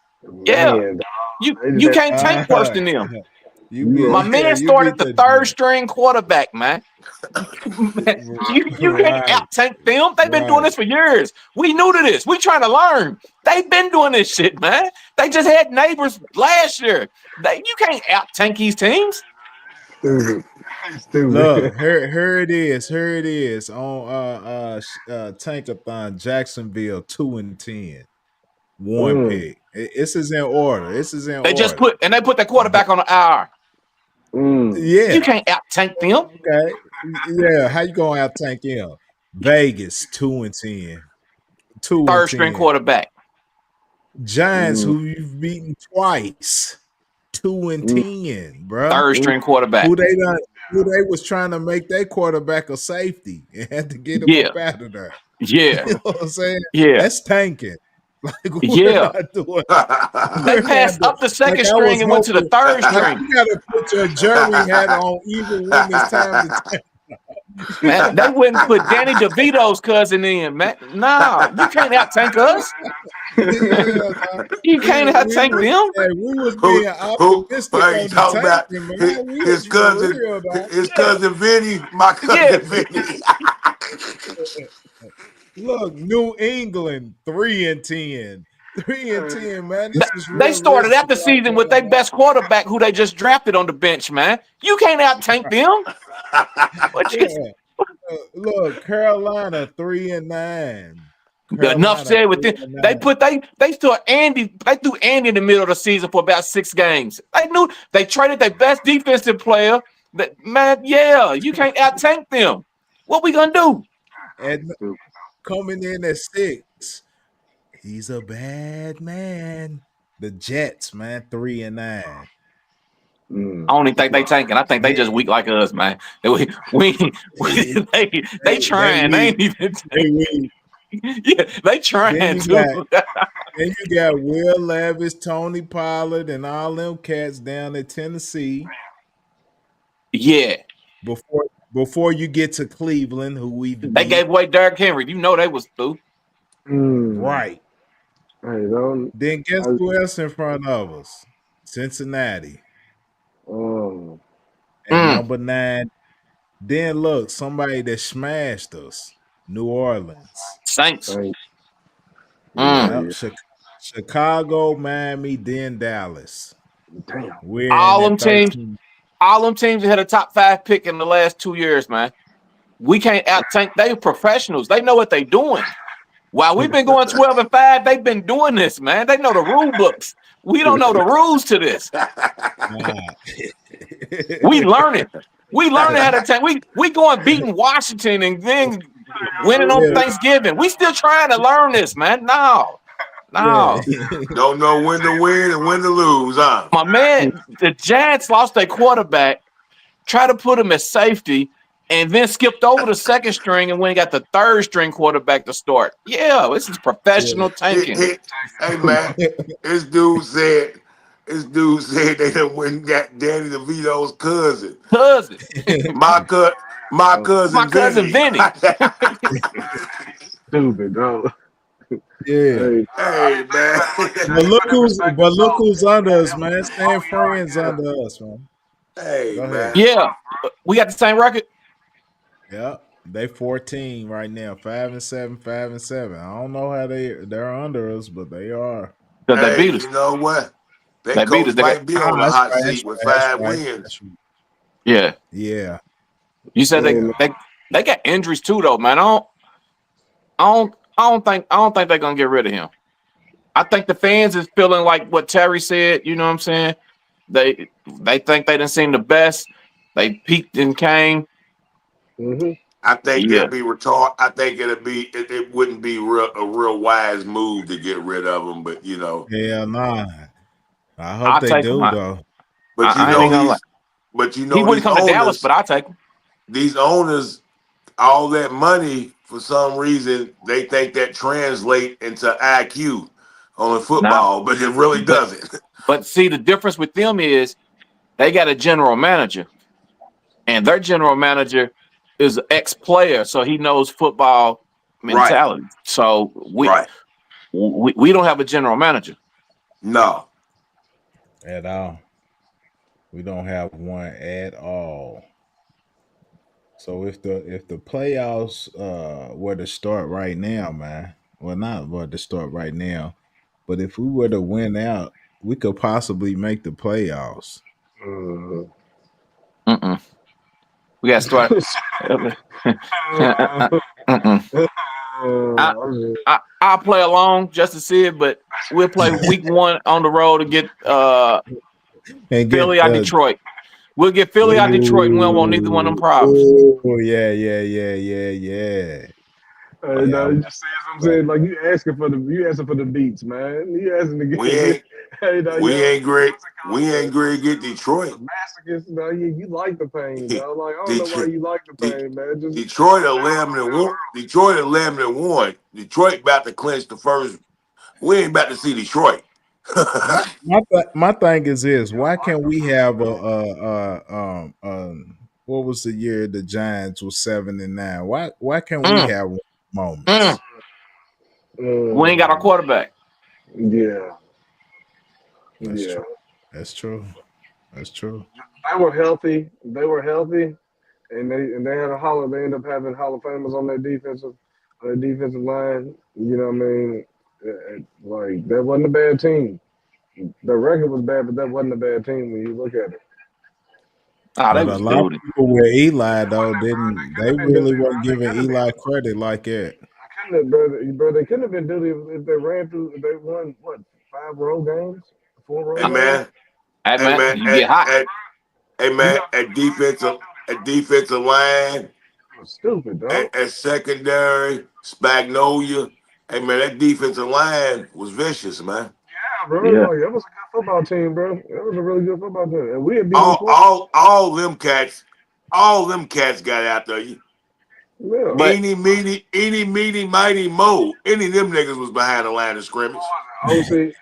Yeah. You can't tank worse than them. My man started the third string quarterback, man. You can't out tank them. They've been doing this for years. We new to this. We trying to learn. They've been doing this shit, man. They just had neighbors last year. You can't out tank these teams. Stupid. Look, here it is. Here it is on Tankathon. Jacksonville 2-10, one pick. This is in order. They just put that quarterback on the IR. Yeah, you can't out tank them. Okay, yeah. How you gonna out tank him? Vegas 2-10, third string quarterback. Giants, who you've beaten twice, 2-10, bro. Third string quarterback. Who they was trying to make their quarterback a safety and had to get him up out of there. Yeah, you know what I'm saying? Yeah, that's tanking. Like, they passed up the second string and went to the third string. You gotta put your jury hat on even when it's time to tank. Man, they wouldn't put Danny DeVito's cousin in, man. No, you can't out tank us. You can't out tank them. Hey, we was being optimistic on talking about his cousin Vinny, my cousin Vinny. Look, New England 3-10. 3-10, man. They started out the season with their best quarterback, who they just drafted on the bench, man. You can't out tank them. Look, Carolina 3-9. Enough said with this. They threw Andy in the middle of the season for about 6 games. They traded their best defensive player. Man, yeah, you can't out tank them. What we gonna do? And coming in at 6, he's a bad man. The Jets, man, 3-9. I don't even think they tanking. I think they just weak like us, man. They trying. They ain't even. Yeah, they trying too. Then you got Will Levis, Tony Pollard, and all them cats down at Tennessee. Yeah. Before you get to Cleveland, who they gave away Derrick Henry. You know they was through. Right. Then guess who else in front of us? Cincinnati. And number 9. Then look, somebody that smashed us. New Orleans. Saints. Yep. Chicago, Miami, then Dallas. Damn. All them teams had a top 5 pick in the last 2 years, man. We can't out tank. They professionals. They know what they're doing. While we've been going 12-5, they've been doing this, man. They know the rule books. We don't know the rules to this. We learning. We learning how to tank. We going beating Washington and then winning on Thanksgiving. We still trying to learn this, man. No. Don't know when to win and when to lose, huh? My man, the Giants lost their quarterback, tried to put him at safety, and then skipped over the second string and went and got the third string quarterback to start. Yeah, this is professional tanking. Hey man, this dude said they done went and got Danny DeVito's cousin. My cousin Vinny. Stupid, bro. Yeah. Hey man. But look who's under us, man. Stan Friends under us, man. Hey man. Yeah. We got the same record. Yeah. They 14 right now. 5-7, 5-7. I don't know how they're under us, but they are. They beat us. You know what? They coach might be on the hot seat with 5 wins. Yeah. Yeah. You said they got injuries too, though, man. I don't think they're gonna get rid of him. I think the fans is feeling like what Terry said. You know what I'm saying? They think they done seen the best. They peaked and came. I think it'll be retarded. I think it wouldn't be a real wise move to get rid of him. But you know, hell nah. I hope they do though. But he wouldn't come to Dallas, but I'll take him. These owners, all that money, for some reason, they think that translate into IQ. on football, but it really doesn't. But see, the difference with them is they got a general manager, and their general manager is an ex-player, so he knows football mentality. Right. So we don't have a general manager. No. At all. We don't have one at all. So if the playoffs were to start right now, man, well, not were to start right now, but if we were to win out, we could possibly make the playoffs. We got to start. I'll play along just to see it, but we'll play week 1 on the road to get Philly out Detroit. We'll get Philly out Detroit, and we don't want neither one of them problems. Oh, yeah. No, you just see what I'm saying. Like you asking for the beats, man. You asking to get. We ain't great to get Detroit. Masochist, no, you like the pain, though. Like I don't know why you like the pain, man. Just, Detroit 11-1. Detroit 11-1. Detroit about to clinch the first. We ain't about to see Detroit. my thing is this: why can't we have what was the year the Giants was 7-9? Why can't we have moments? We ain't got a quarterback. Yeah. That's true. They were healthy, and they had a Hall. They ended up having Hall of Famers on their defensive line. You know what I mean? Like that wasn't a bad team. The record was bad, but that wasn't a bad team when you look at it. But a lot of people with Eli though they really weren't giving Eli credit like that. Bro, they couldn't have been duty if they ran through. If they won 5 road games, 4 road games. Hey man, you get hot. Hey man, at defensive line, stupid, dog. At secondary, Spagnolia. Hey man, that defensive line was vicious, man. Yeah, bro. Yeah. Like, that was a good football team, bro. That was a really good football team, and we had beat all them cats got after you. Yeah. Eeny, meeny, mighty, mo. Any of them niggas was behind the line of scrimmage. It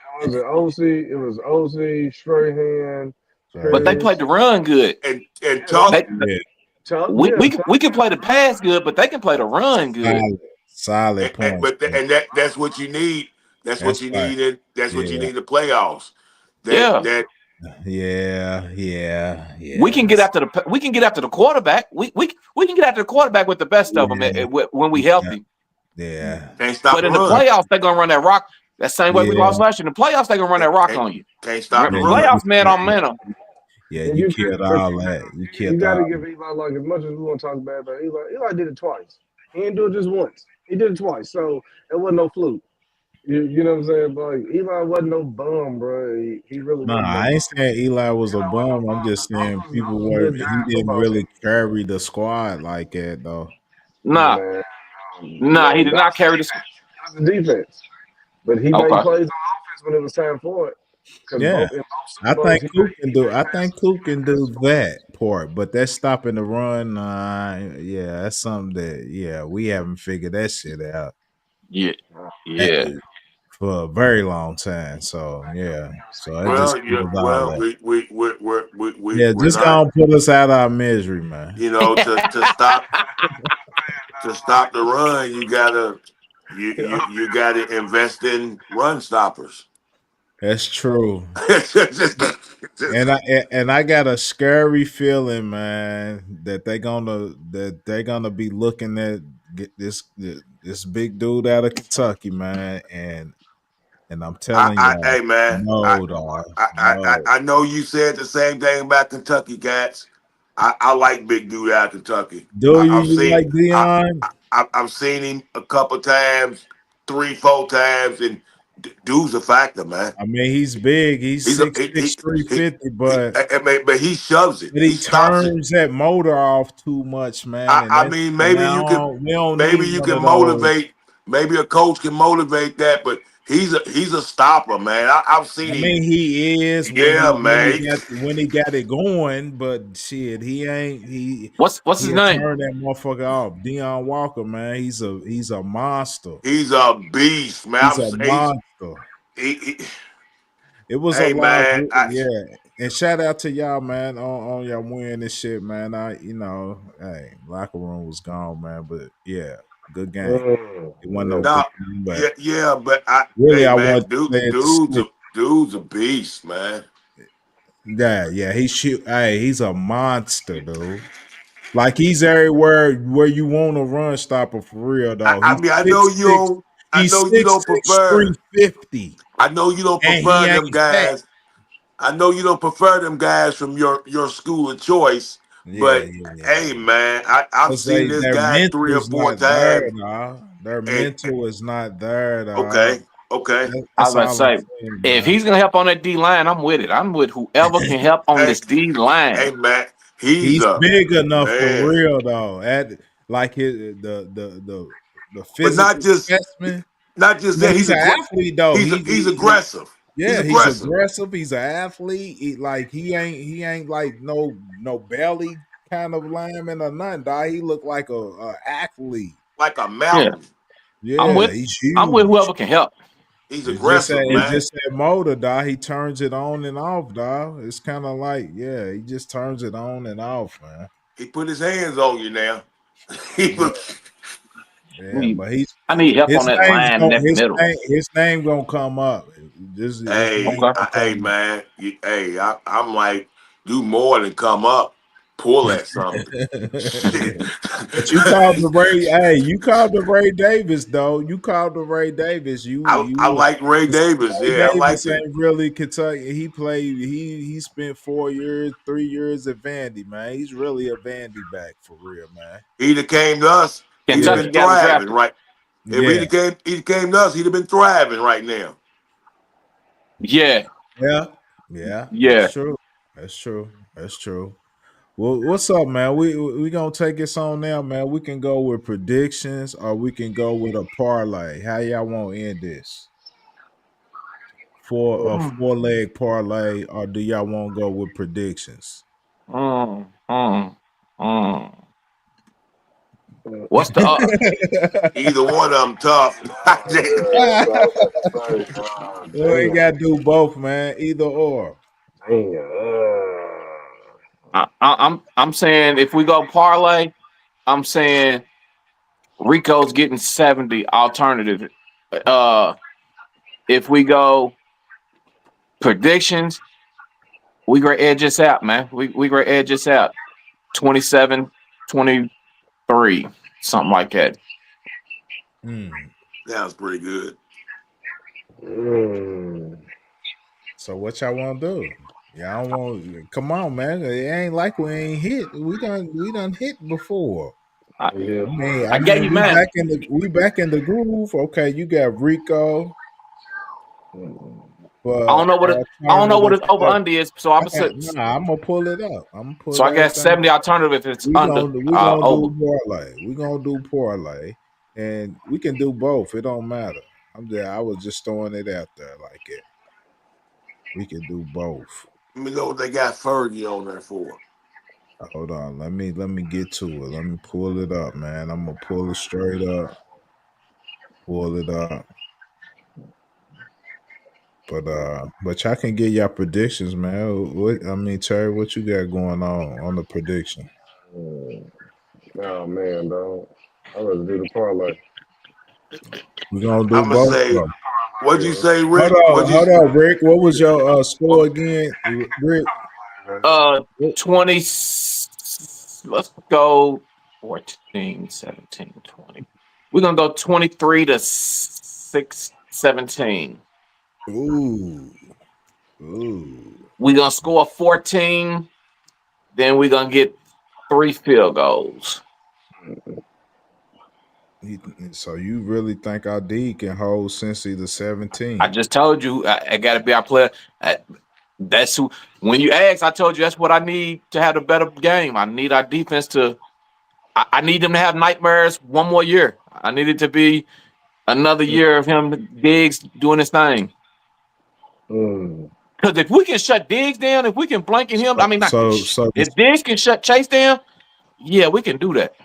was OC, Strahan. But they played the run good. And talk. We can play the pass good, but they can play the run good. Solid point. That's what you need. That's what you need in the playoffs. We can get after the quarterback. We can get after the quarterback with the best of them when we healthy. Yeah. But in the playoffs, they're gonna run that rock. That same way we lost last year. In the playoffs, they're gonna run that rock on you. Can't stop the playoffs, man on momentum. Yeah, you killed all that. You got to give Eli, like, as much as we want to talk bad about Eli did it twice. He didn't do it just once. He did it twice. So it wasn't no fluke. You know what I'm saying? But like, Eli wasn't no bum, bro. He really wasn't. I ain't saying Eli was a bum. I'm just saying he didn't really carry the squad like that, though. Nah, he did not carry the squad. That's the defense. But he made plays on offense when it was time for it. Yeah, I think Coop can do. I think Coop can do that part, but that's stopping the run. That's something that we haven't figured that shit out. Yeah. For a very long time. So just gonna put us out of our misery, man. You know, to stop the run, you gotta invest in run stoppers. That's true. and I got a scary feeling, man, that they're gonna be looking at this big dude out of Kentucky, man, and I'm telling you, hey man, no. I know you said the same thing about Kentucky cats. I like big dude out of Kentucky. Do you like Dion? I've seen him a couple times, 3-4 times, and dude's a factor, man. I mean, he's big. He's 6'6", 350, but he shoves it. But he turns that motor off too much, man. I mean, maybe you can motivate. Maybe a coach can motivate that, but he's a stopper, man. I've seen him. I mean, he is. When he got it going, but shit, he ain't. What's his name? Turn that motherfucker off. Dion Walker, man. He's a monster. He's a beast, man. He's a monster. It was a Hey lot, man, yeah. And shout out to y'all, man, on y'all winning this shit, man. Hey, locker room was gone, man, but yeah, good game. It wasn't no no, good game, but yeah, but really, hey I man, want to say it to dude's a beast, man. yeah, he's a monster, dude. Like he's everywhere where you want to run stopper for real, though. I He's mean, I know you 6'6", don't. I he's know you don't 6'6", prefer. 350, I know you don't and he prefer ain't them fat. guys. I know you don't prefer them guys from your school of choice. Yeah. But hey, man, I've Cause seen this their guy 3 or mental's 4 not there, times. dog. Their And mental is not there, dog. okay, okay. I was That's about to all I'm say, saying, if man. he's gonna help on that D line, I'm with it. I'm with whoever can help on Hey, this D line. hey, man, he's He's a big enough for man. real, though. At like the But physical specimen. not just No, that. he's an athlete though. He's aggressive. He's Yeah, he's aggressive. aggressive. He's an athlete. He ain't like no belly kind of lineman or nothing. Dog. He look like a athlete. Like a Yeah, mountain. Yeah, he's I'm with huge. whoever can help. He's It's aggressive, man. just that motor, dog. He turns it on and off, dog. It's kind of like, yeah, he just turns it on and off, man. He put his hands on you now. Yeah, yeah, but I need help on his that name's line in gonna that middle. his name gonna come up. His Hey, name Okay. gonna hey, come man. Hey, I'm like, do more than come up. Pull up. at something. Shit. But you called the Ray. Hey, you called the Ray Davis though. You called the Ray Davis. I like Ray Davis. Ray Yeah, I Davis liked it. ain't really Kentucky. He played. He spent 3 years at Vandy. Man, he's really a Vandy back for real, man. He'd have came to us. He'd have Kentucky been got him thriving, drafted. right? If Yeah, he'd came to us, he'd have been thriving right now. Yeah, yeah. That's yeah. true. That's true. That's true. Well, what's up, man? We gonna take this on now, man. We can go with predictions, or we can go with a parlay. How y'all want to end this? For a Mm, 4-leg parlay, or do y'all want to go with predictions? mm, mm, mm. What's the Either one of them tough. That's what I was about to say. Well, you Damn. gotta do both, man. Either or. Damn. I'm saying if we go parlay, I'm saying Rico's getting 70 alternative. If we go predictions, we gonna edge this out, man. We gonna edge this out. 27, 23, something like that. Sounds pretty good. So what y'all want to do? Y'all want? Come on, man. It ain't like we ain't hit. We done hit before. I, Yeah. I gave you mine. We back in the groove. Okay, you got Rico. I don't know what his over under is, so I'm gonna I'm gonna pull it up. I'm gonna so pull I got everything. 70 alternative if it's under We gonna over. do parlay. We gonna do parlay, and we can do both. It don't matter. I was just throwing it out there like it. We can do both. Let me know what they got Fergie on there for. Hold on. Let me get to it. Let me pull it up, man. I'm gonna pull it straight up. Pull it up. But y'all can get your predictions, man. Terry, what you got going on the prediction? Oh man, dog. I'd rather do the parlay. We gonna do I'm gonna both. say, what'd you say, Hold Rick? hold on, Rick. What was your score again, Rick? 20. Let's go 14, 17, 20. We're gonna go 23 to 17. Ooh. We're gonna score 14, then we're gonna get 3 field goals. So you really think our D can hold Cincy to 17? I just told you I gotta be our player. That's who. When you ask, I told you that's what I need to have a better game. I need our defense to. I need them to have nightmares one more year. I need it to be another year of him Diggs doing his thing. Because if we can shut Diggs down, if we can blanket him, if Diggs can shut Chase down, yeah, we can do that.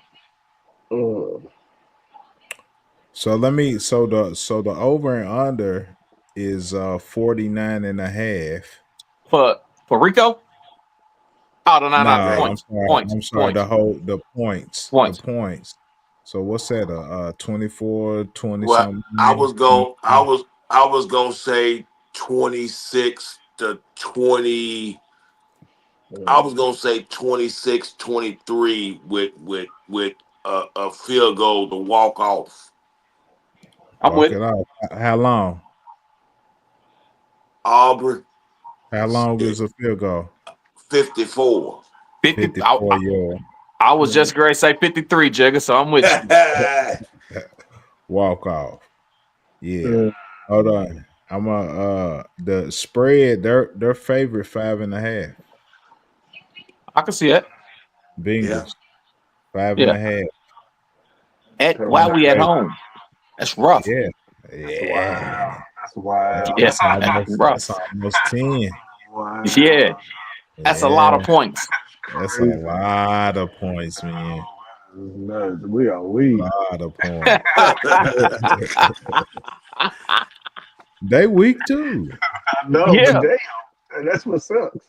So the over and under is 49.5. For Rico? Oh, no, No, not I'm points. sorry. Points. I'm sorry. Points. The points. Points. The points. So what's that? 24, 20 Well, something. I was gonna say 26 to 20. I was gonna say 26, 23 with a field goal to walk off. I'm Walk with it it. out. How long? Auburn, How long is shit, a field goal? 54. 50. 54 yards. I was just going to say 53, Jigga, so I'm with you. Walk off. Yeah. Hold on. I'm the spread. Their favorite 5.5. I can see it. Bengals Yeah. 5.5. While we at home, that's rough. Yeah. That's wild. That's wild. Yes, That's rough. almost 10. Wow. Yeah, that's a lot of points. That's a lot of points, man. Nuts. We are weak. A lot of points. They weak too. No, Yeah. but damn, that's what sucks.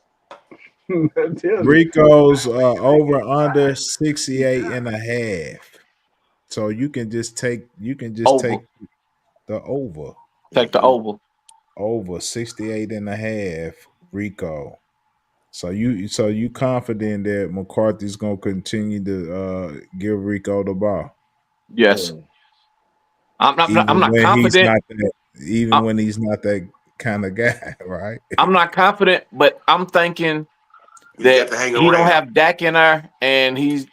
Rico's over under 68.5. So you can just take Over. the over. Take the over. Over 68.5, Rico. So you confident that McCarthy's gonna continue to give Rico the ball? Yes. I'm not confident. When he's not that kind of guy, right? I'm not confident, but I'm thinking You got that to hang he don't around. have Dak in there, and he's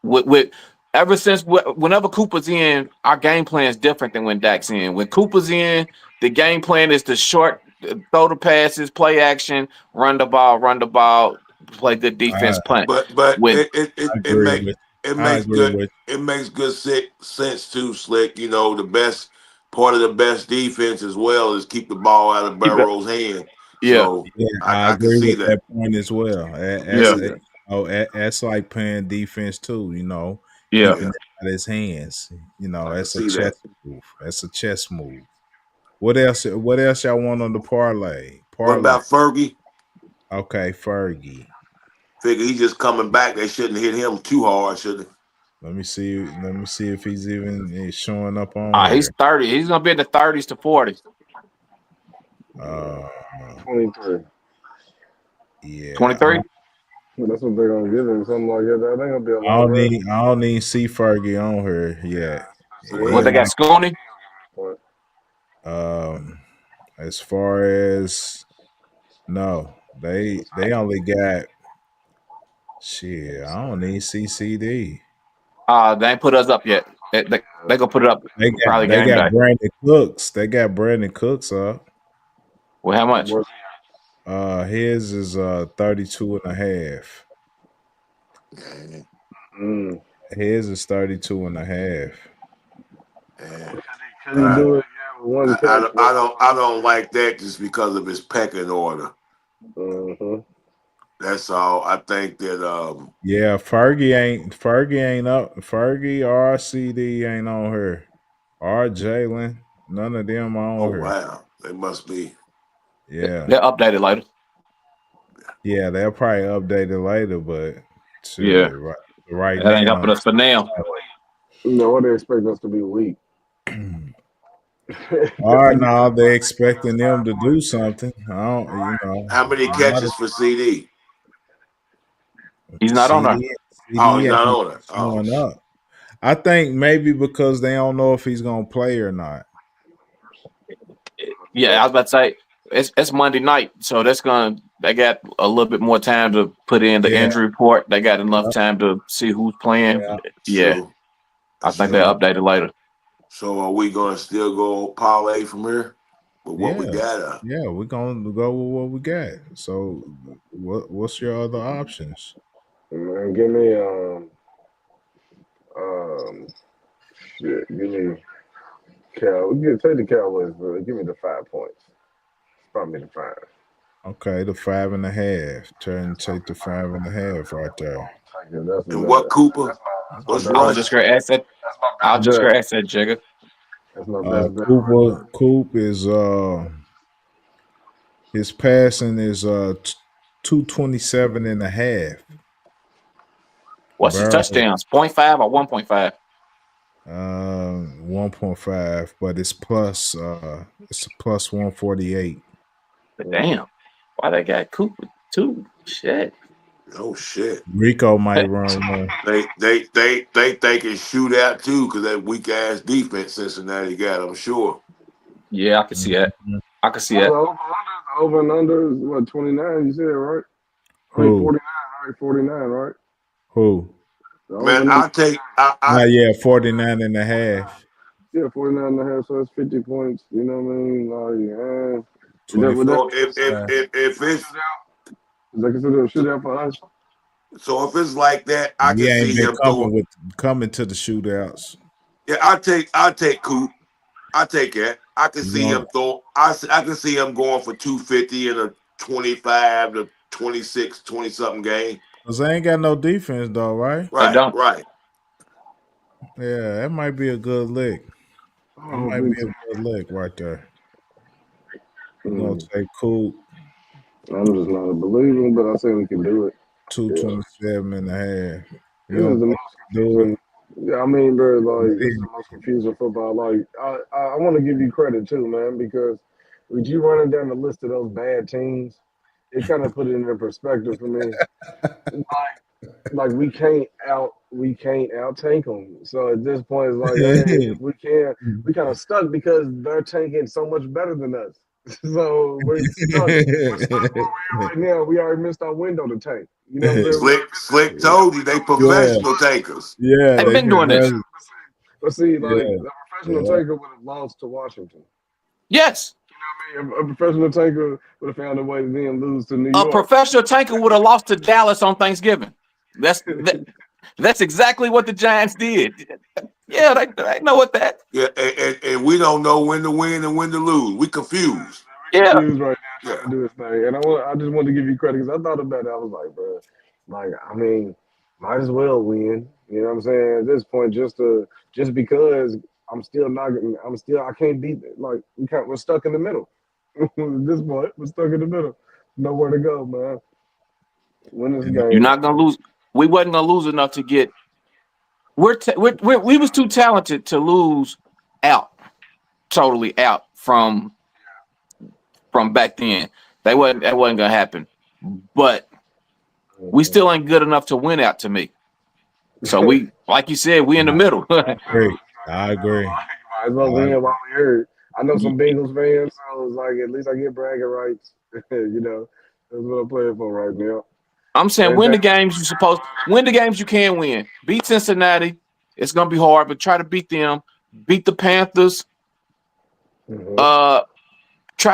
with ever since whenever Cooper's in, our game plan is different than when Dak's in. When Cooper's in, the game plan is to short throw the passes, play action, run the ball, play good defense, punt. But With it makes good sense too, Slick. You know, the best part of the best defense as well is keep the ball out of Burrow's hand. Yeah. So I I can agree see with that point as well. That's like playing defense too. You know, keeping it out of his hands. You know, that's a chess move. That's a chess move. What else? What else y'all want on the parlay? What about Fergie? Okay, Fergie. Figure he's just coming back. They shouldn't hit him too hard, should they? Let me see if he's even showing up on here. He's 30. He's gonna be in the 30s to 40s. 23. Yeah. 23. That's what they're gonna give him. Something like that. That ain't gonna be a long run. I don't even see Fergie on here yet. What they got, Sconey? As far as no, they only got shit. I don't even see CD. They ain't put us up yet. They gonna put it up. They got Brandon Cooks. They got Brandon Cooks up. Well, how much? His is 32.5. His is 32.5. Can you do it? I don't like that just because of his pecking order. That's all. I think that Fergie ain't up. Fergie or CD ain't on her. Or Jalen. None of them are on her. Wow. They must be. Yeah. They're updated later. Yeah, they'll probably update it later, but right that now, ain't helping us for now. No, they expect us to be weak. All right, now they're expecting them to do something. I don't, you know. How many catches for CD? He's not on there. He's not on there. Going up. I think maybe because they don't know if he's gonna play or not. Yeah, I was about to say it's Monday night, so they got a little bit more time to put in the injury report. They got enough time to see who's playing. Yeah. I think they updated later. So are we gonna still go parlay from here with what we got? Yeah, we're gonna go with what we got. So what's your other options? Man, give me give me take the Cowboys, but give me the 5 points. Probably the 5. Okay, the 5.5. Take the 5.5 right there. And what Cooper? What's I was just gonna ask that. I'll just gonna ask that, Jigga. That's not bad. Coop is his passing is 227.5. What's his Burrow, touchdowns? 0.5 or 1.5? 1.5, but it's plus it's a plus 148. But damn, why they got Cooper too? Shit. Oh shit. Rico might run one. They think it's shootout too because that weak ass defense Cincinnati got. I'm sure. Yeah, I can see that. I can see The that. over and under is what, 29? You said, right? I mean, 49, right? 49, right? Who? Man, I 49.5. Yeah, 49 and a half, so it's 50 points. You know what I mean? Like, So if it's is that considered a shootout for us? so if it's like that, I He can ain't see been him throwing. coming to the shootouts. Yeah, I take Coop. I take that. I can see him throw. I can see him going for 250 in a 25 to 26, 20 something game. Cause they ain't got no defense though, right? They don't. Right. Yeah, that might be a good lick. That Oh, might be a good lick right there. We're gonna take Coop. I'm just not a believer, but I say we can do it. 227.5. This is the most confusing. Yeah, I mean, bro, like this is the most confusing football. Like, I want to give you credit too, man, because with you running down the list of those bad teams, it kind of put it in perspective for me. Like we can't out tank them. So at this point, it's like, hey, if we can, we kind of stuck because they're tanking so much better than us. So we're stuck. We're stuck where we are right now. We already missed our window to tank. You know what I'm saying? Slick told you they professional tankers. Yeah, They've been doing this. But see, like a professional tanker would have lost to Washington. Yes. You know what I mean? A professional tanker would have found a way to then lose to New York. A professional tanker would have lost to Dallas on Thanksgiving. That's exactly what the Giants did. Yeah, they know what that. Yeah, and we don't know when to win and when to lose. We confused. Yeah. Confused right now trying to do this thing. And I just wanted to give you credit because I thought about it. I was like, bro, like, I mean, might as well win. You know what I'm saying? At this point, just because I can't beat it. Like we're stuck in the middle. At this point, we're stuck in the middle. Nowhere to go, man. Win this game. You're not gonna lose. We wasn't gonna lose enough to get. We was too talented to lose totally out from back then. That wasn't gonna happen. But we still ain't good enough to win out to me. So we, like you said, we in the middle. I agree. Might as well win while we hurt. I know some Bengals fans, so it's like at least I get bragging rights. You know, that's what I'm playing for right now. I'm saying win the games win the games you can win. Beat Cincinnati. It's gonna be hard, but try to beat them. Beat the Panthers. Try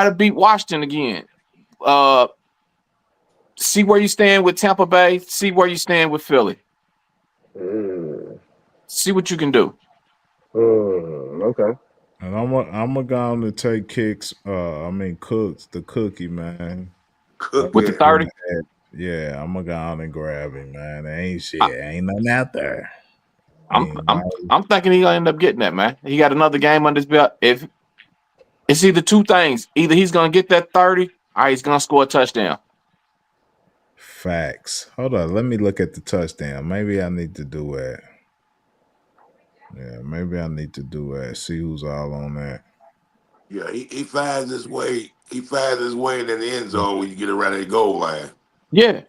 to beat Washington again. See where you stand with Tampa Bay. See where you stand with Philly. See what you can do. Okay. And I'm going to take Cooks, the cookie, man. With the 30? Yeah, I'm going to go on and grab him, man. There ain't shit. Ain't nothing out there. I'm thinking he's gonna end up getting that, man. He got another game under his belt. If it's either two things, either he's gonna get that 30 or he's gonna score a touchdown. Facts. Hold on, let me look at the touchdown. Maybe I need to do that. Yeah, maybe I need to do that. See who's all on that. Yeah, he finds his way. He finds his way in the end zone when you get around the goal line. Yeah.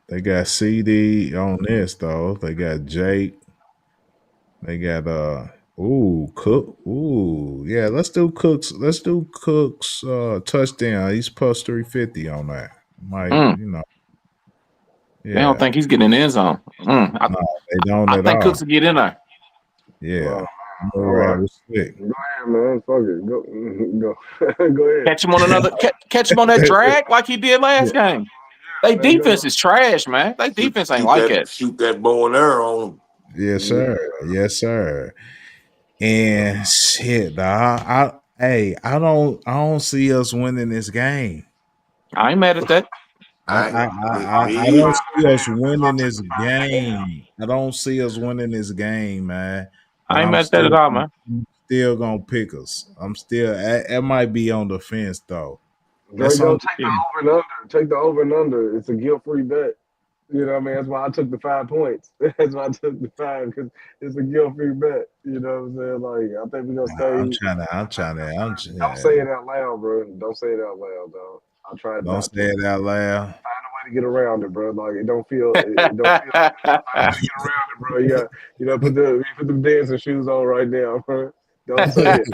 They got CD on this though. They got Jake. They got Cook. Yeah, let's do Cooks. Let's do Cooks touchdown. He's plus 350 on that. You know. Yeah. They don't think he's getting in the end zone. No, they don't I at think all. Cooks will get in there. Yeah. All right. Go ahead, man. Fuck it. Go ahead. Catch him on catch him on that drag like he did last game. They defense is trash, man. They defense ain't like it. Shoot that bow and arrow on him. Yes, sir. Yes, sir. And shit, I don't see us winning this game. I ain't mad at that. I don't see us winning this game. I don't see us winning this game, man. I ain't mad at that at all, man. still gonna pick us. I'm still. It might be on the fence though. That's Draco, on take the the over and under. Take the over and under. It's a guilt-free bet. You know what I mean? That's why I took the 5 points. That's why I took the 5 because it's a guilt-free bet. You know what I'm saying? Like I think we're gonna stay. I'm trying to. Don't say it out loud, bro. Don't say it out loud, dog. I tried Don't not say to. it out loud. Find a way to get around it, bro. Like it don't feel. It don't feel. Find a way to get around it, bro. You got put the dancing shoes on right now, bro. Don't say it.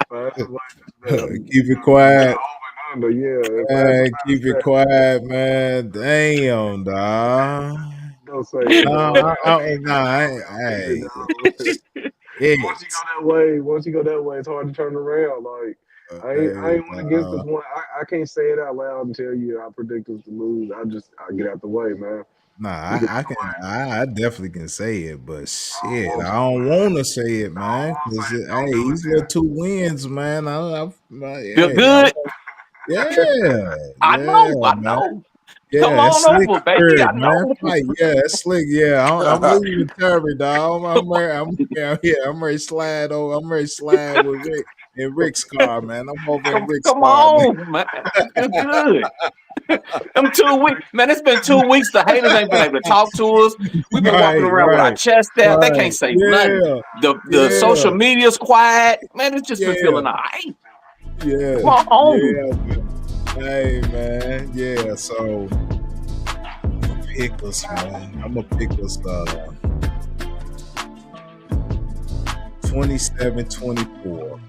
Find a way to, Keep it quiet. over and under, yeah. Hey, keep it quiet, man. Damn, dog. Don't say it, dog. Hey, Once you go that way, it's hard to turn around. Like I ain't went against the point. I can't say it out loud and tell you I predict us to lose. I get out the way, man. Nah, I definitely can say it, but shit, I don't want to say it, man. Cause he's got 2 wins, man. Feel good. I know. Man. Yeah, come on Slick over, baby. Curry, I know. man. Fight. Yeah, that's Slick. Yeah, I'm leaving Terry, dog. I'm ready to slide over. I'm ready to slide with Rick in Rick's car, man. I'm over in Rick's come car, on, man. Feel good. Them 2 weeks, man. It's been 2 weeks. The haters ain't been able to talk to us. We've been walking around with our chest out. They can't say nothing. The social media's quiet, man. It's just been feeling all right. Yeah, come on. Hey, man. Yeah, so pick us, man. I'm gonna pick us 27-24.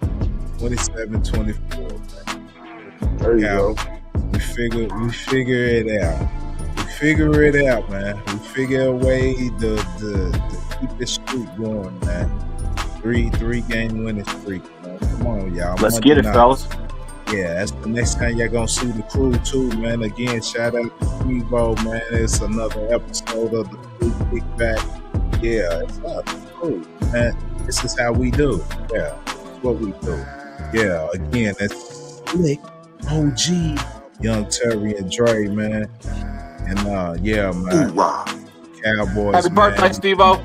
27-24, man. There you go. We figure it out. We figure it out, man. We figure a way to keep this streak going, man. Three game winning streak, man. Come on, y'all. Let's get it, fellas. Yeah, that's the next time y'all gonna see the crew too, man. Again, shout out to Evo, man. It's another episode of the crew Kickback. Yeah, it's up. Cool, man. This is how we do. Yeah, that's what we do. Yeah, again, that's Slick, OG, Young Terry and Dre, man. And yeah, man. Cowboys. Happy birthday, Steve-O.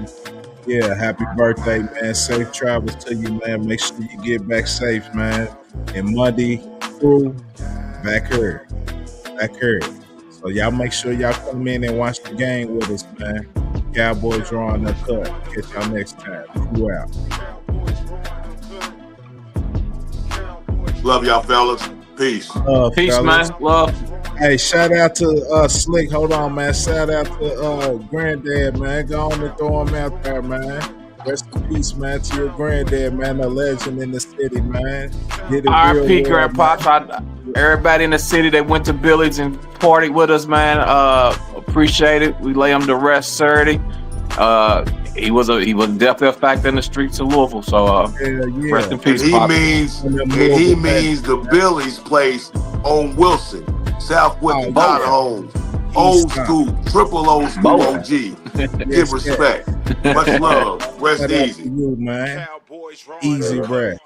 Yeah, happy birthday, man. Safe travels to you, man. Make sure you get back safe, man. And Monday, crew, back here. So y'all make sure y'all come in and watch the game with us, man. Cowboys drawing the cut. Catch y'all next time. Crew out. Love y'all, fellas. Peace. Peace, fellas. man. Love. Hey, shout out to Slick. Hold on, man. Shout out to Granddad, man. Go on and throw him out there, man. Rest in peace, man, to your granddad, man. A legend in the city, man. R.I.P. Grandpops. Everybody in the city that went to Billy's and partied with us, man. Appreciate it. We lay him to rest Saturday. He was definitely a factor in the streets of Louisville. So rest in peace. And he means the Billy's place on Wilson, Southwest Homes. Old school, triple old school OG. Give respect. Much love. Rest easy. You, man. Easy rest.